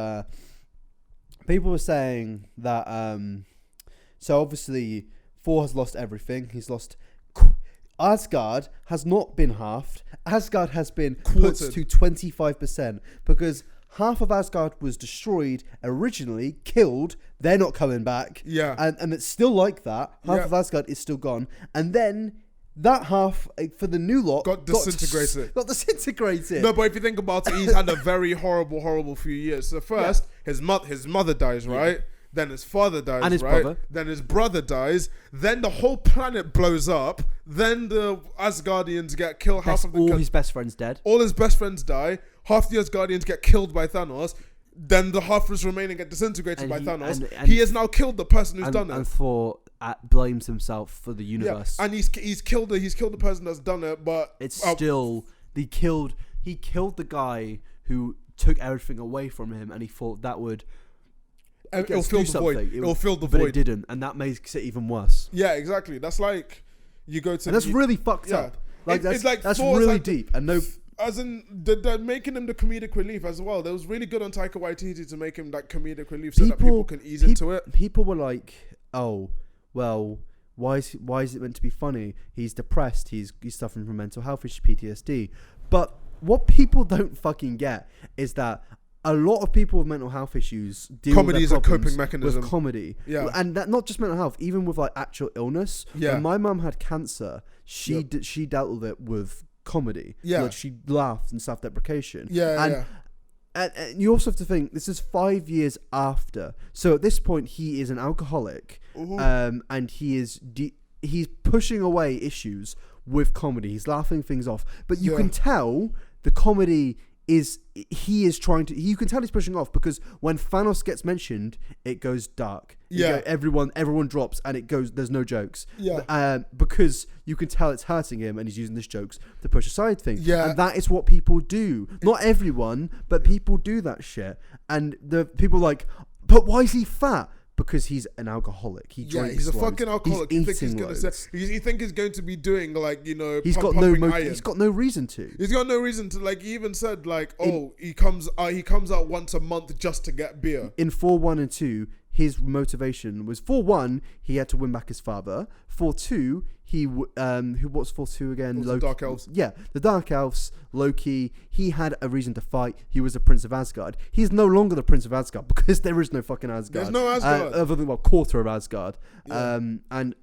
people were saying that so obviously Thor has lost everything. He's lost. Asgard has not been halved. Asgard has been put Quartered. to 25% because half of Asgard was destroyed originally, killed. They're not coming back. Yeah. And it's still like that. Half of Asgard is still gone. And then that half for the new lot Got disintegrated. Got disintegrated. No, but if you think about it, he's had a very horrible few years. So first, his mother dies, right? Then his father dies, And his right? brother. Then his brother dies. Then the whole planet blows up. Then the Asgardians get killed. All his best friends dead. All his best friends die. Half the Asgardians get killed by Thanos. Then the half is remaining get disintegrated by Thanos. and he has now killed the person who's done it. And Thor blames himself for the universe. Yeah, and he's killed the person that's done it. But It's still he killed the guy who took everything away from him, and he thought that would it'll fill the void. It'll fill the but void. it didn't, and that makes it even worse. Yeah, exactly. That's like you go to. And that's really fucked up. Like it's like that's Thor's really like deep, and no. As in, they're making him the comedic relief as well. That was really good on Taika Waititi to make him that comedic relief so that people can ease into it. People were like, "Oh, well, why is it meant to be funny? He's depressed. He's suffering from mental health issues, PTSD." But what people don't fucking get is that a lot of people with mental health issues deal Comedy with is their a coping problems mechanism. with comedy. Yeah. And that not just mental health, even with like actual illness. Yeah. When my mum had cancer, she dealt with it with comedy. Yeah. Like she laughed and self-deprecation. Yeah. And you also have to think this is 5 years after. So at this point, he is an alcoholic, and he's pushing away issues with comedy. He's laughing things off, but you can tell the comedy you can tell he's pushing off because when Thanos gets mentioned, it goes dark. Everyone drops and it goes. There's no jokes. Because you can tell it's hurting him and he's using these jokes to push aside things. And that is what people do. Not everyone, but people do that shit. And the people are like, but why is he fat? because he's an alcoholic. He drinks he's a loads. fucking alcoholic. He's You think he's eating gonna loads. say? You think he's going to be doing like He's got no pumping iron. he's got no reason to. He's got no reason to. Like he even said like, he comes out once a month just to get beer. In 4, 1 and 2, his motivation was 4, 1, he had to win back his father. 4, 2, what's 4, 2 again? The Dark Elves. Yeah, the Dark Elves, Loki. He had a reason to fight. He was the Prince of Asgard. He's no longer the Prince of Asgard because there is no fucking Asgard. There's no Asgard. Other than, quarter of Asgard. Yeah. And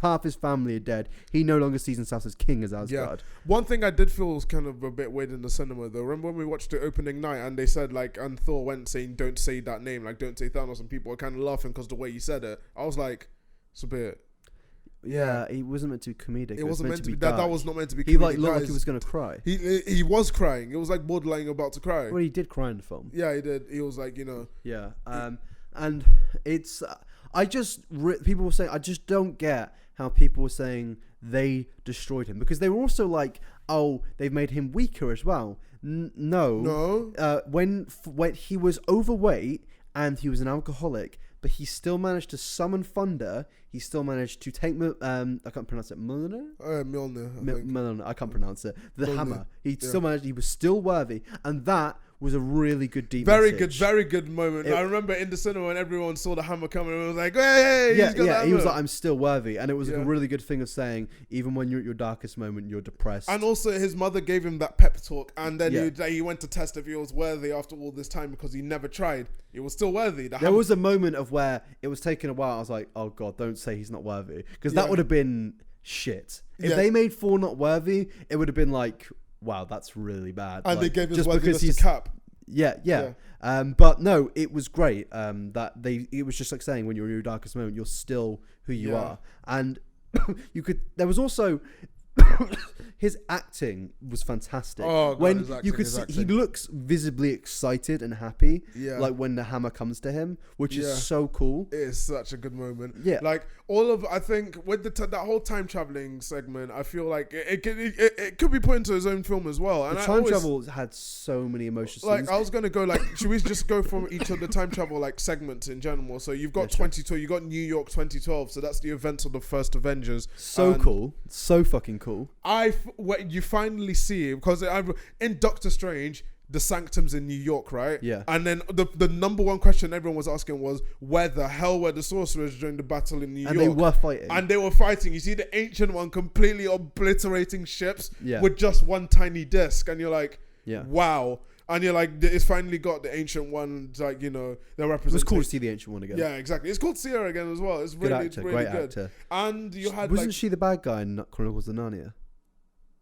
half his family are dead. He no longer sees himself as king as Asgard. Yeah. One thing I did feel was kind of a bit weird in the cinema though. Remember when we watched the opening night and they said like, and Thor went saying, "Don't say that name," like don't say Thanos, and people were kind of laughing because the way he said it. I was like, it's a bit. Yeah, he wasn't meant to be comedic. It wasn't meant to be dark. That was not meant to be. He comedic, looked like guys. he was gonna cry. He was crying. It was like borderline about to cry. Well, he did cry in the film. Yeah, he did. He was like, Yeah. And it's people were saying I just don't get how people were saying they destroyed him, because they were also like, oh, they've made him weaker as well. No. When he was overweight and he was an alcoholic, but he still managed to summon thunder. He still managed to take I can't pronounce it. Mjolnir. Mjolnir. I can't pronounce it. The Mjolnir. hammer. He still managed. He was still worthy, and that was a really good deep Very message. good moment. I remember in the cinema when everyone saw the hammer coming and it was like, hey, he's got the hammer. He was like, I'm still worthy, and it was like a really good thing of saying, even when you're at your darkest moment, you're depressed. And also his mother gave him that pep talk, and then he went to test if he was worthy after all this time because he never tried. He was still worthy. There was a moment of where it was taking a while. I was like, oh God, don't say he's not worthy, because that would have been shit. If they made Thor not worthy, it would have been like, wow, that's really bad. And like, they gave his worthiness to Cap. Yeah. But no, it was great. It was just like saying, when you're in your darkest moment, you're still who you are. And there was also his acting was fantastic. Oh, God, when his acting, you could his see, acting. he looks visibly excited and happy. Yeah. Like when the hammer comes to him, which is so cool. It is such a good moment. Yeah. Like I think with that whole time traveling segment, I feel like it could be put into his own film as well. And The time travel had so many emotions. Like I was gonna go like, should we just go from each of the time travel like segments in general? So you've got 2012, you got New York 2012. So that's the events of the first Avengers. So cool, so fucking cool. You finally see it because in Doctor Strange, the Sanctum's in New York, right? Yeah. And then the number one question everyone was asking was, where the hell were the sorcerers during the battle in New York? And they were fighting. And they were fighting. You see the Ancient One completely obliterating ships Yeah. with just one tiny disc. And you're like, Yeah. wow. And you're like, it's finally got the Ancient One, like, you know, they're representing. It was cool to see the Ancient One again. Yeah, exactly. It's called Sierra again as well. It's Good really, actor, really great good. actor. And you had Wasn't she the bad guy in Chronicles of Narnia?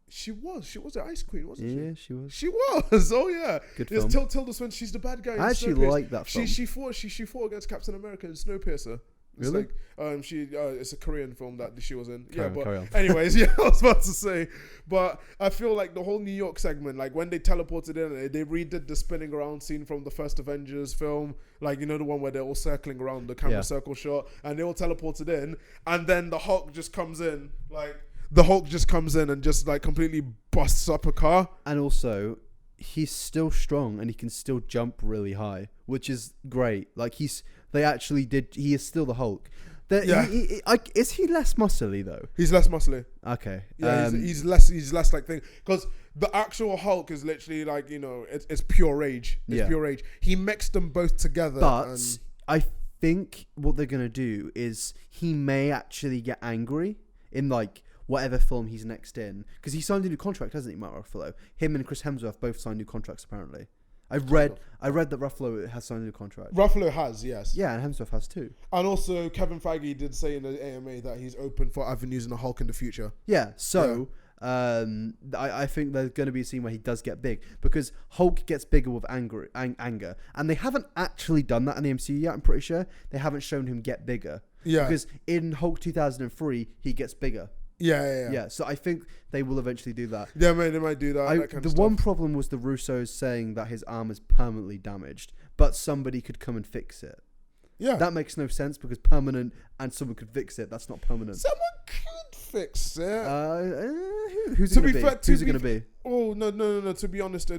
She was the Ice Queen, wasn't she? Yeah, she was. She was. Oh yeah. Good It's film. Tilda Swinton. She's the bad guy. I actually like that film. She fought against Captain America in Snowpiercer. It's Really? like, it's a Korean film that she was in. Carry on. Anyways, I was about to say, but I feel like the whole New York segment, like when they teleported in, they redid the spinning around scene from the first Avengers film, like, you know, the one where they're all circling around the camera circle shot, and they all teleported in, and then the Hulk just comes in, and just like completely busts up a car. And also, he's still strong and he can still jump really high, which is great. Like he is still the Hulk. Is he less muscly though? He's less muscly. Okay. Yeah, he's less like thing, because the actual Hulk is literally like, you know, it's pure rage. It's pure rage. He mixed them both together. But I think what they're gonna do is he may actually get angry in like whatever film he's next in, because he signed a new contract, hasn't he, Mark Ruffalo? Him and Chris Hemsworth both signed new contracts apparently. I read that Ruffalo has signed a new contract. Ruffalo has, yes. Yeah, and Hemsworth has too. And also Kevin Feige did say in the AMA that he's open for avenues in the Hulk in the future. Yeah, so I think there's going to be a scene where he does get big, because Hulk gets bigger with anger, and they haven't actually done that in the MCU yet. I'm pretty sure they haven't shown him get bigger. Yeah, because in Hulk 2003 he gets bigger. Yeah. So I think they will eventually do that. Yeah, they might do that. The one problem was the Russos saying that his arm is permanently damaged, but somebody could come and fix it. Yeah, that makes no sense, because permanent and someone could fix it. That's not permanent. Someone could fix it. Who's it going to be? Who's it going to be? Oh no! To be honest,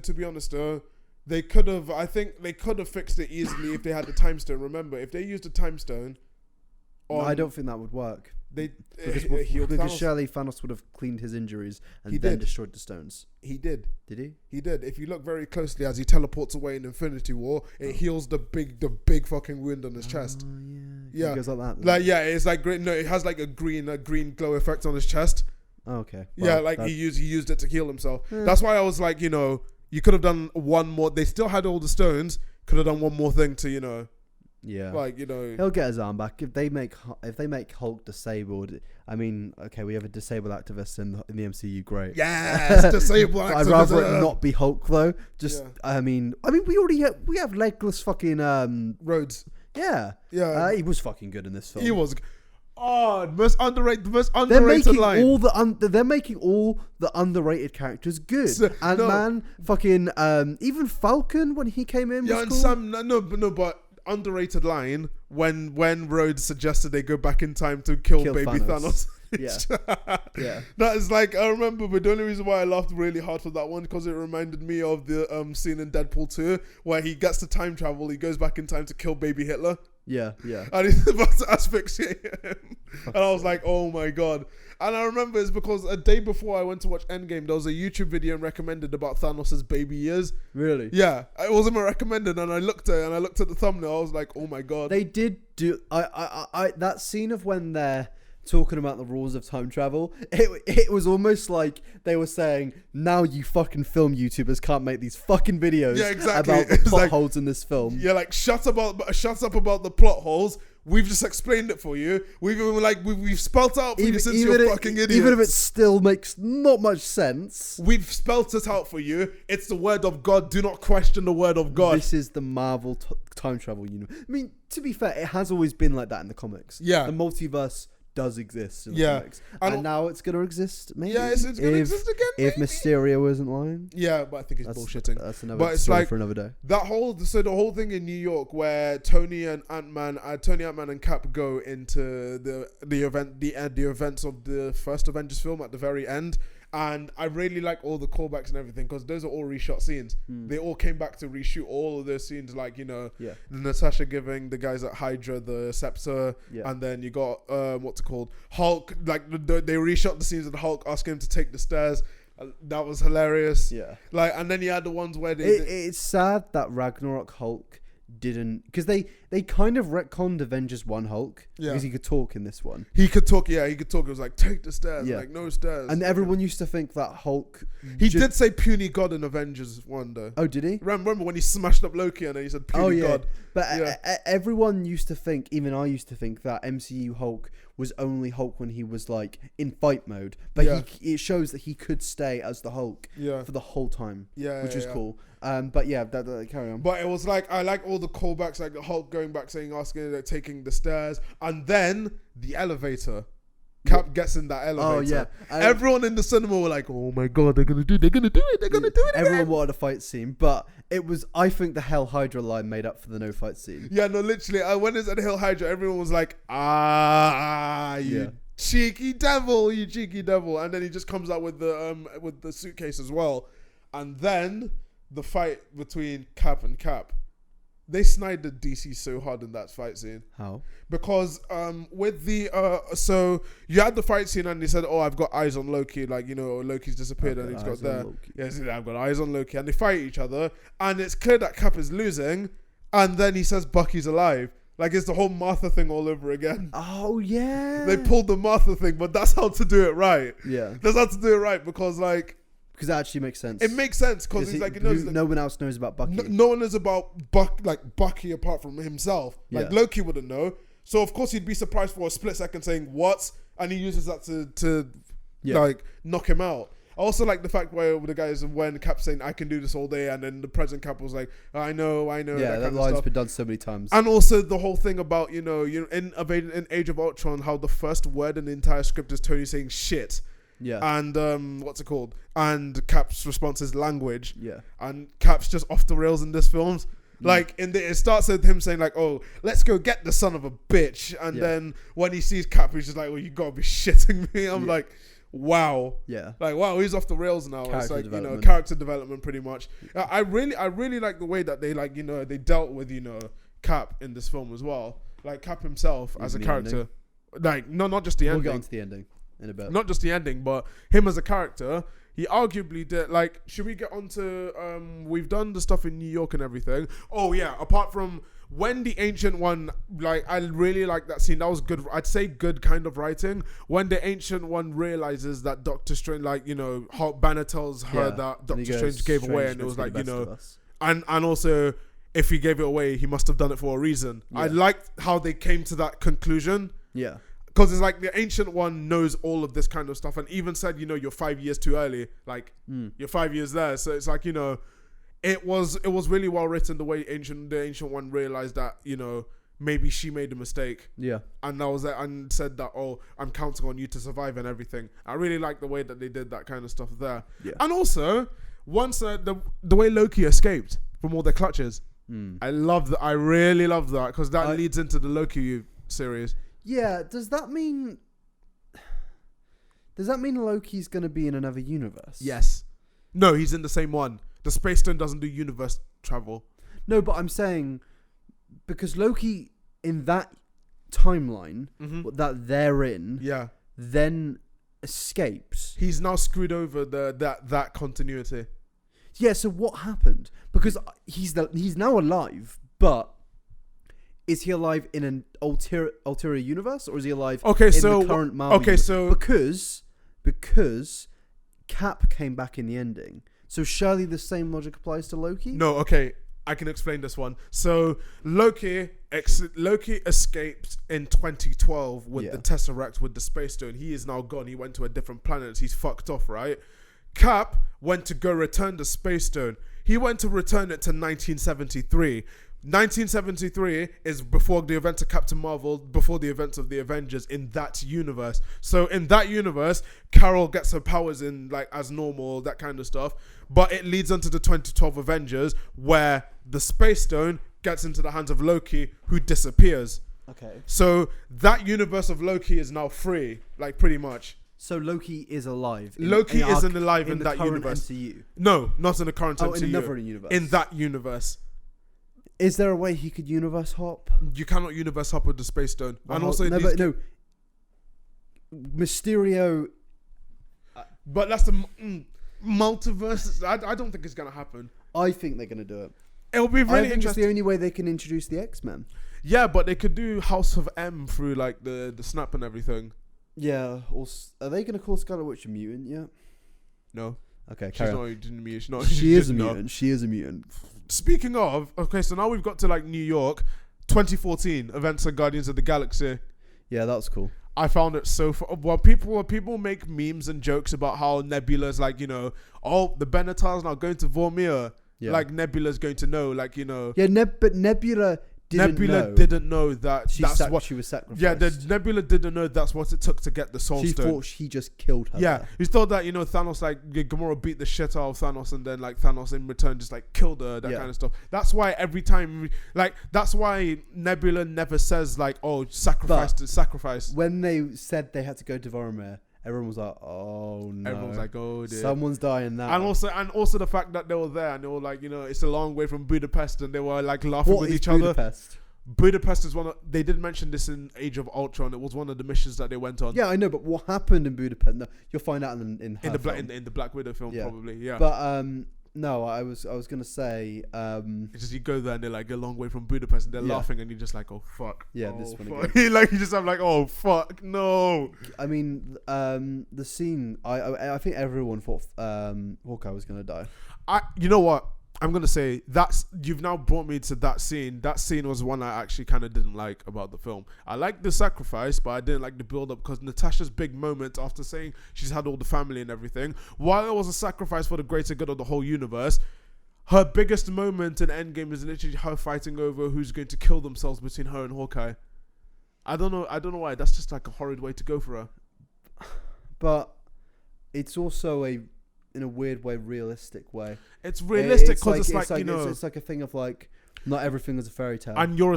They could have. I think they could have fixed it easily if they had the time stone. Remember, if they used the time stone, I don't think that would work. Healed Because Thanos. surely Thanos would have cleaned his injuries and He then did. destroyed the stones. He did. Did he? He did. If you look very closely as he teleports away in Infinity War, it heals the big fucking wound on his chest. Oh, Yeah. It goes like that. Then. Like it's like great. No, it has like a green glow effect on his chest. Oh, okay. Yeah, Well, like that- he used it to heal himself. Yeah. That's why I was like, you could have done one more. They still had all the stones. Could have done one more thing to, Yeah. like He'll get his arm back if they make Hulk disabled. I mean, okay, we have a disabled activist in the MCU. Great. Yes, disable. I'd rather it not be Hulk though. Just Yeah. I mean, we have legless fucking Rhodes. yeah. Yeah, He was fucking good in this film. he was. Oh, the most underrated They're making line. they're making all the underrated characters good. So- Ant-Man, fucking even Falcon when he came in. Yeah, was and cool. some but underrated line when Rhodes suggested they go back in time to kill baby Thanos. Yeah. That is like, I remember, but the only reason why I laughed really hard for that one because it reminded me of the scene in Deadpool 2 where he gets to time travel, he goes back in time to kill baby Hitler. Yeah. And he's about to asphyxiate him. And I was like, oh my God. And I remember it's because a day before I went to watch Endgame, there was a YouTube video recommended about Thanos' baby years. Really? Yeah. It wasn't recommended and I looked at the thumbnail, I was like, oh my God. They did do I that scene of when they're talking about the rules of time travel, it was almost like they were saying, now you fucking film YouTubers can't make these fucking videos about the It's plot like, holes in this film. Yeah, like shut up about the plot holes. We've just explained it for you. We've spelt out for you since you're fucking idiots. Even if it still makes not much sense. We've spelt it out for you. It's the word of God. Do not question the word of God. This is the Marvel time travel universe. I mean, to be fair, it has always been like that in the comics. Yeah. The multiverse does exist in the Yeah. comics. And And now it's going to exist, maybe. Yeah, it's going to exist again. If maybe? Mysterio isn't lying. Yeah, but I think it's bullshitting. That's another But it's story like for another day. the whole thing in New York where Tony Ant-Man and Cap go into the events of the first Avengers film at the very end. And I really like all the callbacks and everything because those are all reshot scenes. They all came back to reshoot all of those scenes, like Natasha giving the guys at Hydra the scepter, and then you got Hulk. Like they reshot the scenes of Hulk asking him to take the stairs. That was hilarious. Yeah. Like, and then you had the ones where It's sad that Ragnarok Hulk didn't, because they kind of retconned Avengers 1 Hulk because he could talk in this one. He could talk. Yeah, he could talk. It was like, take the stairs. Yeah. Like, no stairs. And everyone used to think that Hulk. He did say puny god in Avengers 1 though. Oh, did he? Remember when he smashed up Loki and then he said puny god? But Yeah. everyone used to think, even I used to think, that MCU Hulk was only Hulk when he was like in fight mode. But it shows that he could stay as the Hulk for the whole time, which is cool. But yeah, carry on. But it was like, I like all the callbacks, like the Hulk going back asking, like, taking the stairs, and then the elevator. Cap gets in that elevator. Oh yeah, everyone in the cinema were like, "Oh my God, they're gonna do it! Everyone wanted a fight scene, but it was, I think, the Hell Hydra line made up for the no fight scene. Yeah, no, literally. When it's at Hill Hydra, everyone was like, you cheeky devil, you cheeky devil. And then he just comes out with the suitcase as well. And then the fight between Cap and Cap. They sniped the DC so hard in that fight scene. How? Because with the so you had the fight scene and they said, "Oh, I've got eyes on Loki," like, Loki's disappeared and he's got there. Yes, I've got eyes on Loki, and they fight each other, and it's clear that Cap is losing, and then he says Bucky's alive. Like, it's the whole Martha thing all over again. Oh yeah. They pulled the Martha thing, but that's how to do it right. Yeah. That's how to do it right because because it actually makes sense. it makes sense because he's like, no one else knows about Bucky. No one knows about Bucky apart from himself. Like, Loki wouldn't know. So of course he'd be surprised for a split second saying what, and he uses that to like knock him out. I also like the fact where the guys, when Cap's saying I can do this all day, and then the present Cap was like, I know. Yeah, that line's been done so many times. And also the whole thing about in Age of Ultron, how the first word in the entire script is Tony saying shit. Yeah. And and Cap's response is language. Yeah. And Cap's just off the rails in this film. Like, it starts with him saying like, "Oh, let's go get the son of a bitch," and then when he sees Cap, he's just like, "Well, you gotta be shitting me." I'm like, wow. Yeah. Like, wow, he's off the rails now. It's Character like, development. character development pretty much. I really like the way that they, like, they dealt with, Cap in this film as well. Like, Cap himself as a character. Like, no, not just the ending. We'll get onto the ending in a bit. Not just the ending, but him as a character. He arguably did, like, should we get on to, we've done the stuff in New York and everything. Oh, yeah, apart from when the Ancient One, like, I really like that scene. That was good. I'd say good kind of writing. When the Ancient One realizes that Doctor Strange, like, how Banner tells her that Doctor Strange gave away, and it was like, and also, if he gave it away, he must have done it for a reason. Yeah. I liked how they came to that conclusion. Yeah. Because it's like the Ancient One knows all of this kind of stuff, and even said, you're 5 years too early. Like, you're 5 years there. So it's like, it was really well written the way the Ancient One realized that, maybe she made a mistake. Yeah. And that was that, and said that, oh, I'm counting on you to survive and everything. I really like the way that they did that kind of stuff there. Yeah. And also, once the way Loki escaped from all their clutches, I really love that, because that leads into the Loki series. Yeah, does that mean Loki's going to be in another universe? Yes. No, he's in the same one. The Space Stone doesn't do universe travel. No, but I'm saying, because Loki in that timeline that they're in, then escapes. He's now screwed over that continuity. Yeah, so what happened? Because he's now alive, but is he alive in an ulterior universe, or is he alive in the current Marvel universe? Because Cap came back in the ending. So surely the same logic applies to Loki? No, okay. I can explain this one. So Loki escaped in 2012 with the Tesseract, with the Space Stone. He is now gone. He went to a different planet. He's fucked off, right? Cap went to go return the Space Stone. He went to return it to 1973. 1973 is before the events of Captain Marvel, before the events of the Avengers in that universe. So in that universe, Carol gets her powers in, like, as normal, that kind of stuff. But it leads onto the 2012 Avengers, where the Space Stone gets into the hands of Loki, who disappears. Okay. So that universe of Loki is now free, like, pretty much. So Loki is alive. Loki isn't alive in that universe. MCU. No, not in the current MCU. In another universe. In that universe. Is there a way he could universe hop? You cannot universe hop with the Space Stone. Well, and also Mysterio. But that's the multiverse. I don't think it's gonna happen. I think they're gonna do it. It'll be really interesting. It's the only way they can introduce the X-Men. Yeah, but they could do House of M through, like, the snap and everything. Yeah. Are they gonna call Scarlet Witch a mutant yet? No. Okay. She's not a mutant. She is a mutant. She is a mutant. Speaking of, okay, so now we've got to, like, New York, 2014 events of Guardians of the Galaxy. Yeah, that was cool. I found it so fun. Well, people make memes and jokes about how Nebula's like, the Benetars now going to Vormir. Yeah. Like, Nebula's going to know, like, Yeah, but Nebula didn't know that that's what she was sacrificed. Yeah, Nebula didn't know that's what it took to get the Soul Stone. She thought he just killed her. Yeah, he thought that, Thanos, like, Gamora beat the shit out of Thanos, and then, like, Thanos in return just, like, killed her, that kind of stuff. That's why every time, like, that's why Nebula never says, like, oh, sacrifice. When they said they had to go to Vormir, everyone was like, oh no. Everyone's like, oh dear. Someone's dying now. And also the fact that they were there and they were like, it's a long way from Budapest, and they were like laughing with each other. Budapest is they did mention this in Age of Ultron. It was one of the missions that they went on. Yeah, I know, but what happened in Budapest? No, you'll find out in the Black Widow film, probably. Yeah. But no, I was gonna say it's just you go there and they're like a long way from Budapest and they're laughing and you're just like, oh fuck. Yeah, this one again. Like, you just have like, oh fuck, no. I mean, the scene. I think everyone thought Hawkeye was gonna die. You know what? I'm gonna say you've now brought me to that scene. That scene was one I actually kind of didn't like about the film. I liked the sacrifice, but I didn't like the build up, because Natasha's big moment after saying she's had all the family and everything, while it was a sacrifice for the greater good of the whole universe, her biggest moment in Endgame is literally her fighting over who's going to kill themselves between her and Hawkeye. I don't know why. That's just like a horrid way to go for her. But it's also in a weird way, realistic way. It's realistic because it's like it's like a thing of like, not everything is a fairy tale. And you're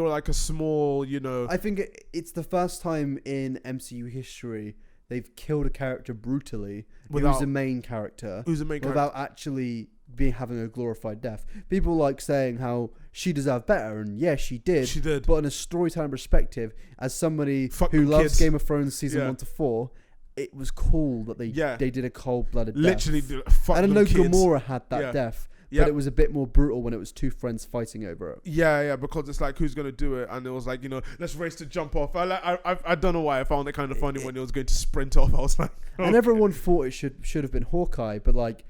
like a small, I think it's the first time in MCU history they've killed a character brutally Without- who's the main character Who's the main character? without actually having a glorified death. People like saying how she deserved better, and yeah, she did. She did. But in a storytelling perspective, as somebody Fuck who them loves kids. Game of Thrones season Yeah. 1 to 4, it was cool that they did a cold-blooded death. Literally, fuck I don't them know, kids. Gamora had that Yeah. death, Yeah. but it was a bit more brutal when it was two friends fighting over it. Yeah, because it's like, who's gonna do it? And it was like, let's race to jump off. I don't know why I found it kind of funny when he was going to sprint off. I was like, And everyone thought it should have been Hawkeye, but like,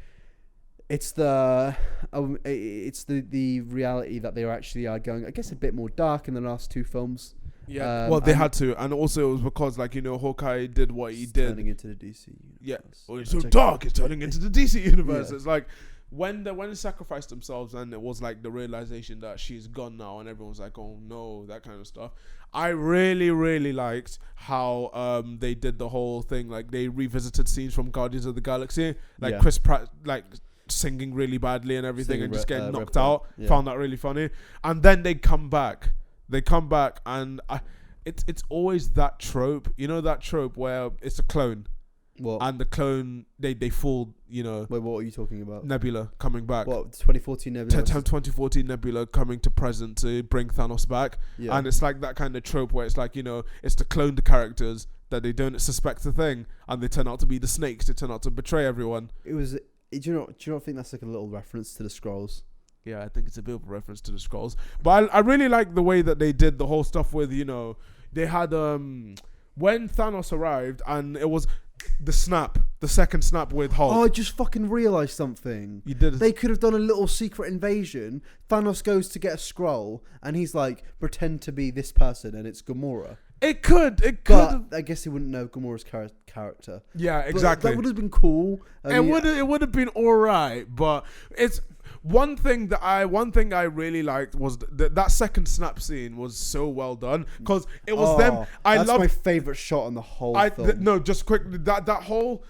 it's the reality that they actually are going, I guess, a bit more dark in the last two films. yeah. Well, they had to, and also it was because like Hawkeye did what he did. Turning into the DC universe. Yeah. Oh, it's so dark. It's turning into the DC universe. It's like when they sacrificed themselves, and it was like the realization that she's gone now, and everyone's like, oh no, that kind of stuff. I really, really liked how they did the whole thing. Like they revisited scenes from Guardians of the Galaxy, like Chris Pratt, like singing really badly and everything, and just getting knocked out. Found that really funny. And then they come back. And it's always that trope. You know that trope where it's a clone. What? And the clone, they fooled, Wait, what are you talking about? Nebula coming back. What, 2014 Nebula? 2014 Nebula coming to present to bring Thanos back. Yeah. And it's like that kind of trope where it's like, it's the cloned characters that they don't suspect a thing, and they turn out to be the snakes. They turn out to betray everyone. It was. Do you not think that's like a little reference to the Skrulls? Yeah, I think it's a bit of a reference to the Skrulls. But I really like the way that they did the whole stuff with, they had, when Thanos arrived, and it was the second snap with Hulk. Oh, I just fucking realised something. You did. They could have done a little secret invasion. Thanos goes to get a scroll, and he's like, pretend to be this person, and it's Gamora. It could. But I guess he wouldn't know Gamora's character. Yeah, exactly. But that would have been cool. It would have been alright, but it's one thing I really liked was that second snap scene was so well done, because it was them. That's my favorite shot on the whole film. No, just quickly, the whole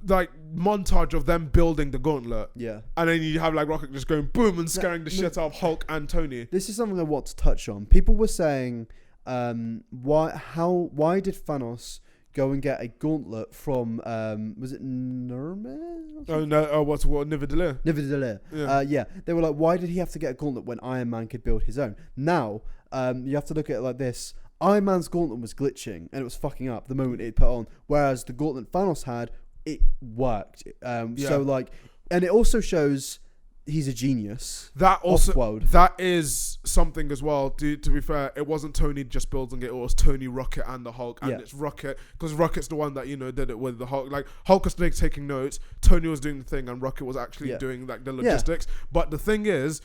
like montage of them building the gauntlet. Yeah, and then you have like Rocket just going boom and scaring the shit out of Hulk and Tony. This is something I want to touch on. People were saying, why did Thanos go and get a gauntlet from was it Nuremberg? Oh no! What Nidavellir? Nidavellir. Yeah. They were like, why did he have to get a gauntlet when Iron Man could build his own? Now, you have to look at it like this: Iron Man's gauntlet was glitching and it was fucking up the moment it put on, whereas the gauntlet Thanos had, it worked. So like, and it also shows he's a genius. That also off-world. That is something as well. To be fair, it wasn't Tony just building it. It was Tony, Rocket, and the Hulk. And it's Rocket, because Rocket's the one that did it with the Hulk. Like Hulk was taking notes, Tony was doing the thing, and Rocket was actually doing like the logistics. But the thing is,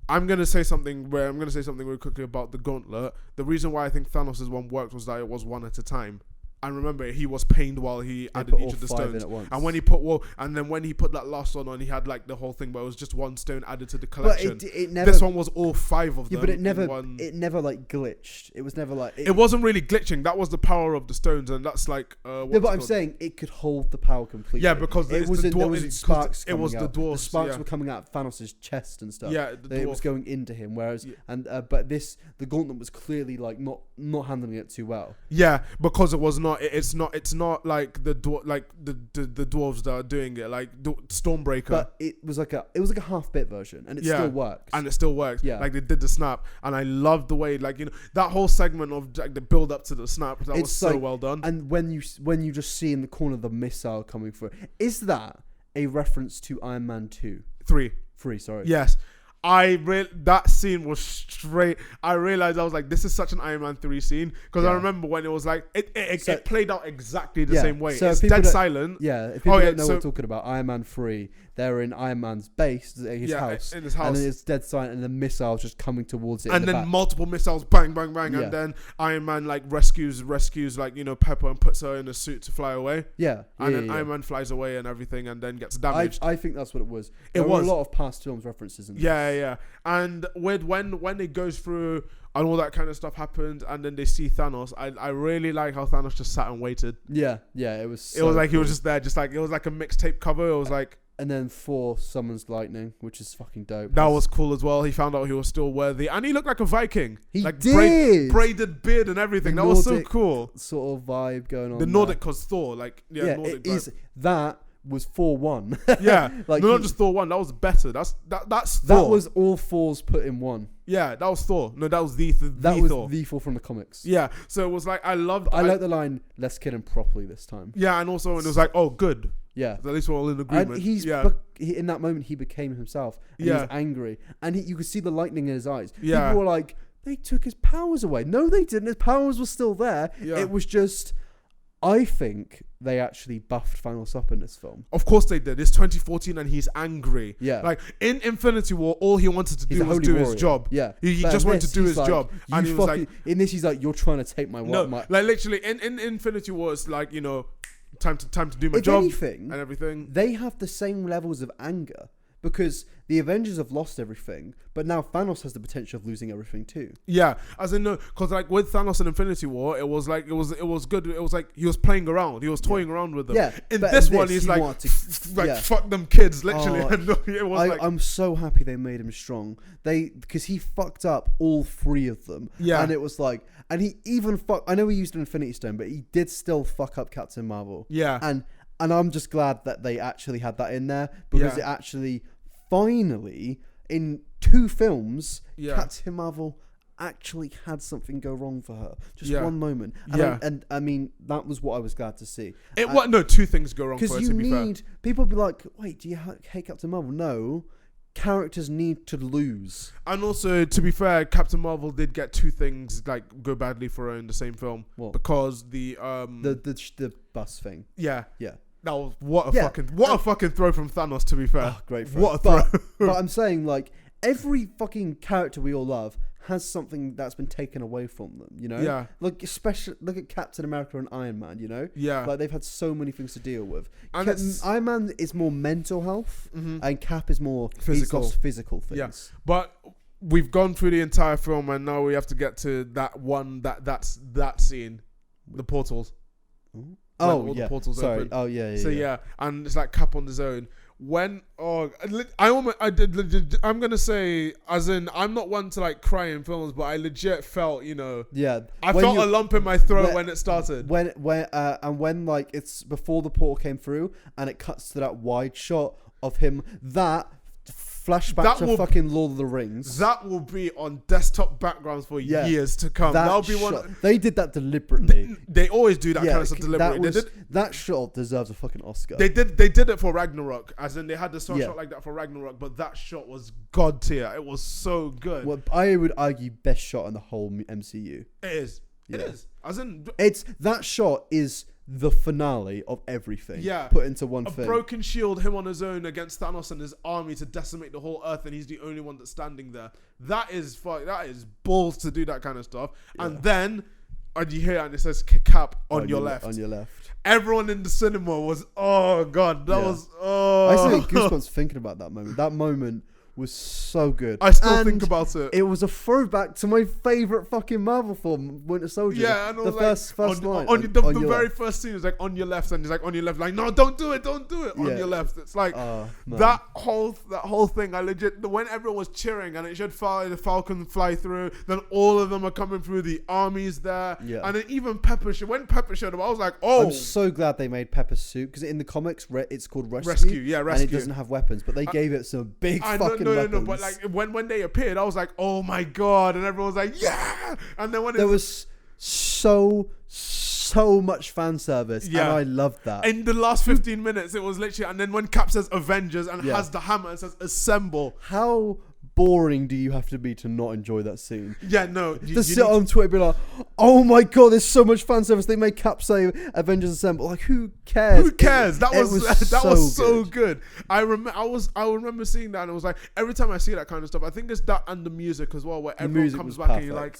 I'm gonna say something really quickly about the gauntlet. The reason why I think Thanos' one worked was that it was one at a time. And remember, he was pained while he added each of the stones. And when he put when he put that last one on, he had like the whole thing, but it was just one stone added to the collection. But it never, this one was all 5 of them. But it never like glitched. It was never like it wasn't really glitching. That was the power of the stones, and that's like. But I'm saying it could hold the power completely. Yeah, because there wasn't sparks. It was the dwarves. The sparks were coming out of Thanos' chest and stuff. Yeah, it was going into him. Whereas but the gauntlet was clearly like not handling it too well. Yeah, because it was not. It's not like the dwarves that are doing it, like Stormbreaker. But it was like a half-bit version, and it still works. And it still works. Yeah, like they did the snap, and I loved the way that whole segment of like the build up to the snap. That was so well done. And when you just see in the corner the missile coming through, is that a reference to Iron Man 2? 3, sorry. Yes. That scene was straight. I realized I was like, this is such an Iron Man 3 scene, because I remember when it was like it played out exactly the same way. So it's dead silent. Yeah, if people don't know what we're talking about, Iron Man 3, they're in Iron Man's base, his house, and then it's dead silent, and the missiles just coming towards it, and then multiple missiles, bang, bang, bang, and then Iron Man like rescues like Pepper and puts her in a suit to fly away. Then Iron Man flies away and everything, and then gets damaged. I think that's what it was. There were a lot of past films references in this. Yeah, and with when it goes through and all that kind of stuff happened, and then they see Thanos, I really like how Thanos just sat and waited. Yeah, it was. It was like he was just there, just like it was like a mixtape cover. It was like And then Thor summons lightning, which is fucking dope. That was cool as well. He found out he was still worthy, and he looked like a Viking. He like did. Braided beard and everything. The that was so Nordic cool. Sort of vibe going on. The Nordic, cause Thor, like Nordic it is. That was Thor 1. Yeah, like not just Thor 1. That was better. That's Thor. That was all Thors put in one. Yeah, that was Thor. No, that was the Thor. The Thor from the comics. Yeah, so it was like I like the line, "Let's kill him properly this time." Yeah, and also when it was like, oh, good. Yeah, So at least we're all in agreement. And in that moment he became himself. And he was angry, and you could see the lightning in his eyes. Yeah, people were like, "They took his powers away." No, they didn't. His powers were still there. Yeah. It was just, I think they actually buffed Thanos up in this film. Of course they did. It's 2014 and he's angry. Yeah. Like in Infinity War, all he wanted to do was do his job. Yeah. He just wanted to do his job. And he was like, in this, he's like, "You're trying to take my no, my." Like literally in Infinity War, it's like, time to do my job anything, and everything. They have the same levels of anger because the Avengers have lost everything, but now Thanos has the potential of losing everything too. Yeah, as in no, because like with Thanos and Infinity War, it was like it was good. It was like he was playing around, he was toying around with them. Yeah, in this one, he's like, fuck them kids, literally. It was I'm so happy they made him strong. Because he fucked up all 3 of them. Yeah, and it was like, and he even I know he used an Infinity Stone, but he did still fuck up Captain Marvel. Yeah, and I'm just glad that they actually had that in there because it actually. Finally, in 2 films, Captain Marvel actually had something go wrong for her. Just one moment. And I mean, that was what I was glad to see. 2 things go wrong for her, to be fair. Because people be like, wait, do you hate Captain Marvel? No. Characters need to lose. And also, to be fair, Captain Marvel did get 2 things like go badly for her in the same film. What? Because the bus thing. Yeah. Yeah. That was what a fucking throw from Thanos, to be fair. Oh, great throw. What a throw. But I'm saying, like, every fucking character we all love has something that's been taken away from them, you know? Yeah. Like, especially, look at Captain America and Iron Man, you know? Yeah. Like, they've had so many things to deal with. And Iron Man is more mental health, and Cap is more physical things. Yeah. But we've gone through the entire film, and now we have to get to that one, that scene. The portals. The portals sorry. open. Oh yeah. So yeah, and it's like Cap on his own. I'm gonna say, as in, I'm not one to like cry in films, but I legit felt, I felt a lump in my throat when it started. When like it's before the portal came through, and it cuts to that wide shot of him. That flashback to fucking Lord of the Rings. That will be on desktop backgrounds for years to come. That'll be one. They did that deliberately. They always do that kind of stuff deliberately. That shot deserves a fucking Oscar. They did it for Ragnarok, as in they had the shot like that for Ragnarok, but that shot was god tier. It was so good. Well, I would argue best shot in the whole MCU. It is. Yeah. It is. As in, that shot is the finale of everything. Yeah, put into one thing. A broken shield, him on his own against Thanos and his army to decimate the whole earth, and he's the only one that's standing there. That is balls to do that kind of stuff. Yeah. And then, you hear and it says Cap on your left. On your left. Everyone in the cinema was, oh god, that was. I still get goosebumps thinking about that moment. That moment was so good. I still think about it. It was a throwback to my favourite fucking Marvel film, Winter Soldier. Yeah, and the first line. The very first scene was like on your left, and he's like on your left, like no, don't do it on your left. It's like that whole thing. I legit, when everyone was cheering and it showed the Falcon fly through, then all of them are coming through. The army's there, and then even Pepper when Pepper showed up, I was like, oh, I'm so glad they made Pepper's suit because in the comics it's called Rescue. Yeah, Rescue, and it doesn't have weapons, but they gave it some big fucking. No, but like when they appeared, I was like, oh my god, and everyone was like, yeah, and then when there was so much fan service, and I loved that. In the last 15 minutes, it was literally, and then when Cap says Avengers and has the hammer and says assemble. How boring do you have to be to not enjoy that scene? Yeah, no. You sit on Twitter and be like, oh my god, there's so much fan service. They made Cap say Avengers Assemble. Like, who cares? Who cares? That was so good. I remember seeing that, and it was like, every time I see that kind of stuff, I think it's that and the music as well, where everyone comes back and you're like,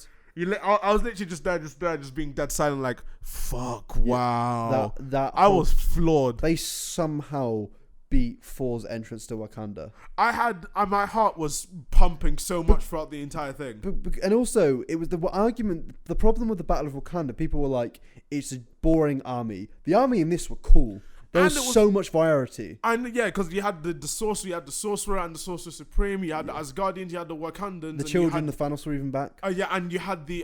I was literally just there, just being dead silent, like, fuck, wow. I was floored. They somehow beat Thor's entrance to Wakanda. My heart was pumping so much throughout the entire thing. And also, it was the argument, the problem with the Battle of Wakanda, people were like, it's a boring army. The army in this were cool. There And was it was- so much variety. And yeah, because you had the sorcerer, you had the sorcerer and the sorcerer supreme. You had the Asgardians, you had the Wakandans, The and children, you the Thanos were even back. had, yeah, and you had the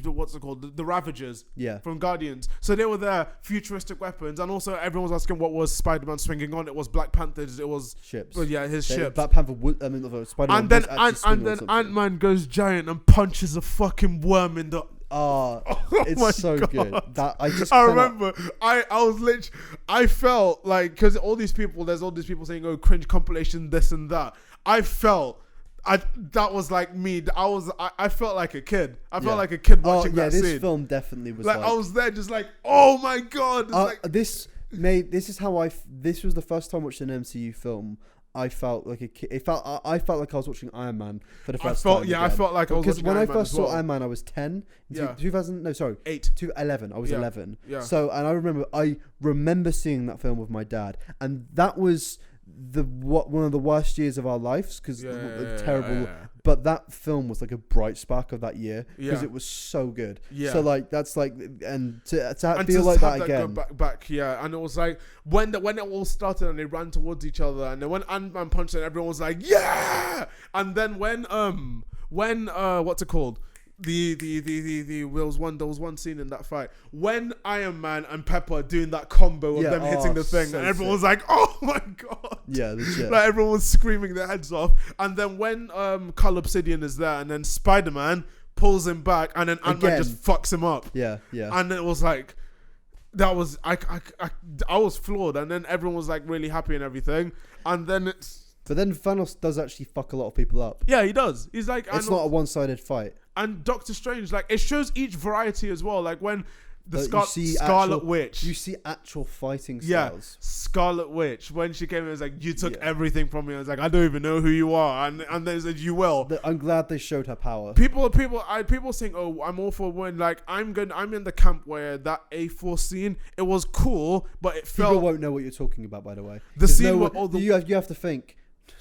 what's it called, the Ravagers. Yeah. From Guardians. So they were there, futuristic weapons, and also everyone was asking what was Spider-Man swinging on. It was Black Panther's. It was Ships. well, yeah, his ship. Black Panther would, Spider-Man And then was actually swinging on something. Ant-Man goes giant and punches a fucking worm in the. Oh, my it's so God. good. That I remember I was literally, I felt like, because there's all these people saying, oh, cringe compilation, this and that. That was like me. I felt like a kid. I felt like a kid watching that scene. This film definitely was like I was there just like, oh my God. This was the first time watching an MCU film. I felt like a kid. I felt like I was watching Iron Man for the first time. Yeah, I felt like I was watching Iron Man. Because when I first as well. saw Iron Man, I was 10. Yeah. 8. 11. I was 11. Yeah. So, and I remember seeing that film with my dad, and that was one of the worst years of our lives because terrible. Yeah. But that film was like a bright spark of that year because Yeah. it was so good. Yeah. So like that's like, and to And feel to like have that again. Go back, yeah. And it was like when it all started and they ran towards each other, and then when Ant-Man punched and everyone was like, yeah. And then when what's it called? There was one scene in that fight when Iron Man and Pepper doing that combo of them hitting the thing, so and everyone was like, "Oh my God!" Yeah, legit. Like everyone was screaming their heads off. And then when Cull Obsidian is there, and then Spider-Man pulls him back, and then Ant-Man just fucks him up. Yeah. And it was like, that was I was floored, and then everyone was like really happy and everything, and then But then Thanos does actually fuck a lot of people up. yeah, he does. He's like, It's not a one-sided fight. And Doctor Strange, like, it shows each variety as well. Like when the You see Scarlet Witch. You see actual fighting Yeah, styles. Scarlet Witch. When she came in, it was like, you took everything from me. I was like, I don't even know who you are. And then said, you will. I'm glad they showed her power. People saying, oh, I'm all for when, like, I'm in the camp where that A4 scene, it was cool, but it felt. People won't know what you're talking about, by the way. The scene where all the. You have to think.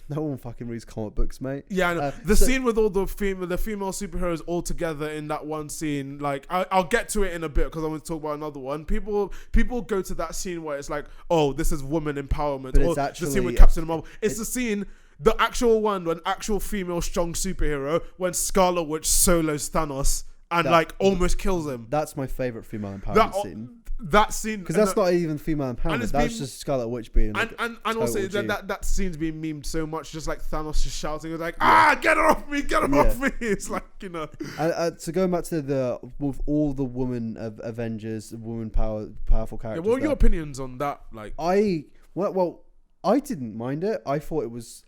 No one fucking reads comic books, mate. Yeah, I know. The scene with all the female superheroes all together in that one scene, like I'll get to it in a bit because I want to talk about another one. People go to that scene where it's like, oh, this is woman empowerment, or the scene with Captain Marvel. It's the scene, the actual one, when actual female strong superhero, when Scarlet Witch solos Thanos and almost kills him. That's my favorite female empowerment scene. That scene, because that's not even female empowerment. That's just Scarlet Witch being like and also that scene's being memed so much, just like Thanos just shouting, it's like, get her off me, get her off me. It's like, you know. So going back to with all the woman of Avengers, powerful characters. Yeah, what are your opinions on that? Like, I didn't mind it. I thought it was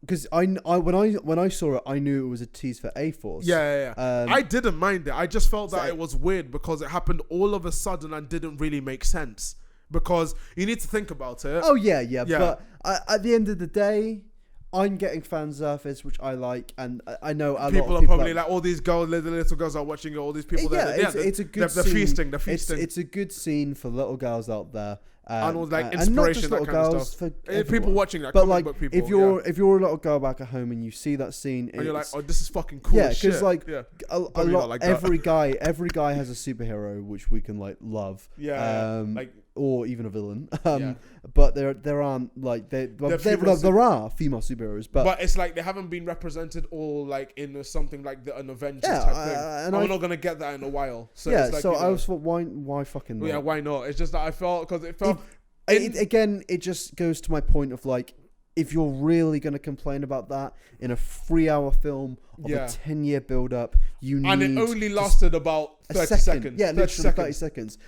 because when I saw it, I knew it was a tease for A-Force. Yeah. I didn't mind it. I just felt that it was weird because it happened all of a sudden and didn't really make sense. Because you need to think about it. Oh yeah. But at the end of the day, I'm getting fan service, which I like, and I know people are probably like all these girls, the little girls are watching it. All these people, it's a good. They're feasting. They're feasting. It's a good scene for little girls out there. And all like inspiration, that kind of stuff. People watching that, but comic book people. If you're a little girl back at home and you see that scene, and you're like, oh, this is fucking cool. Yeah, because a lot, like every guy has a superhero which we can love. Yeah, or even a villain. But there aren't there are female superheroes, but it's like they haven't been represented all like in something like an Avengers type thing. And we're not gonna get that in a while. So it's like, I was thought, why fucking not? Yeah, why not? It's just that I felt because it felt. It just goes to my point of if you're really going to complain about that in a 3-hour film of a 10-year build-up, and it only lasted about 30 seconds. Yeah, literally 30 seconds.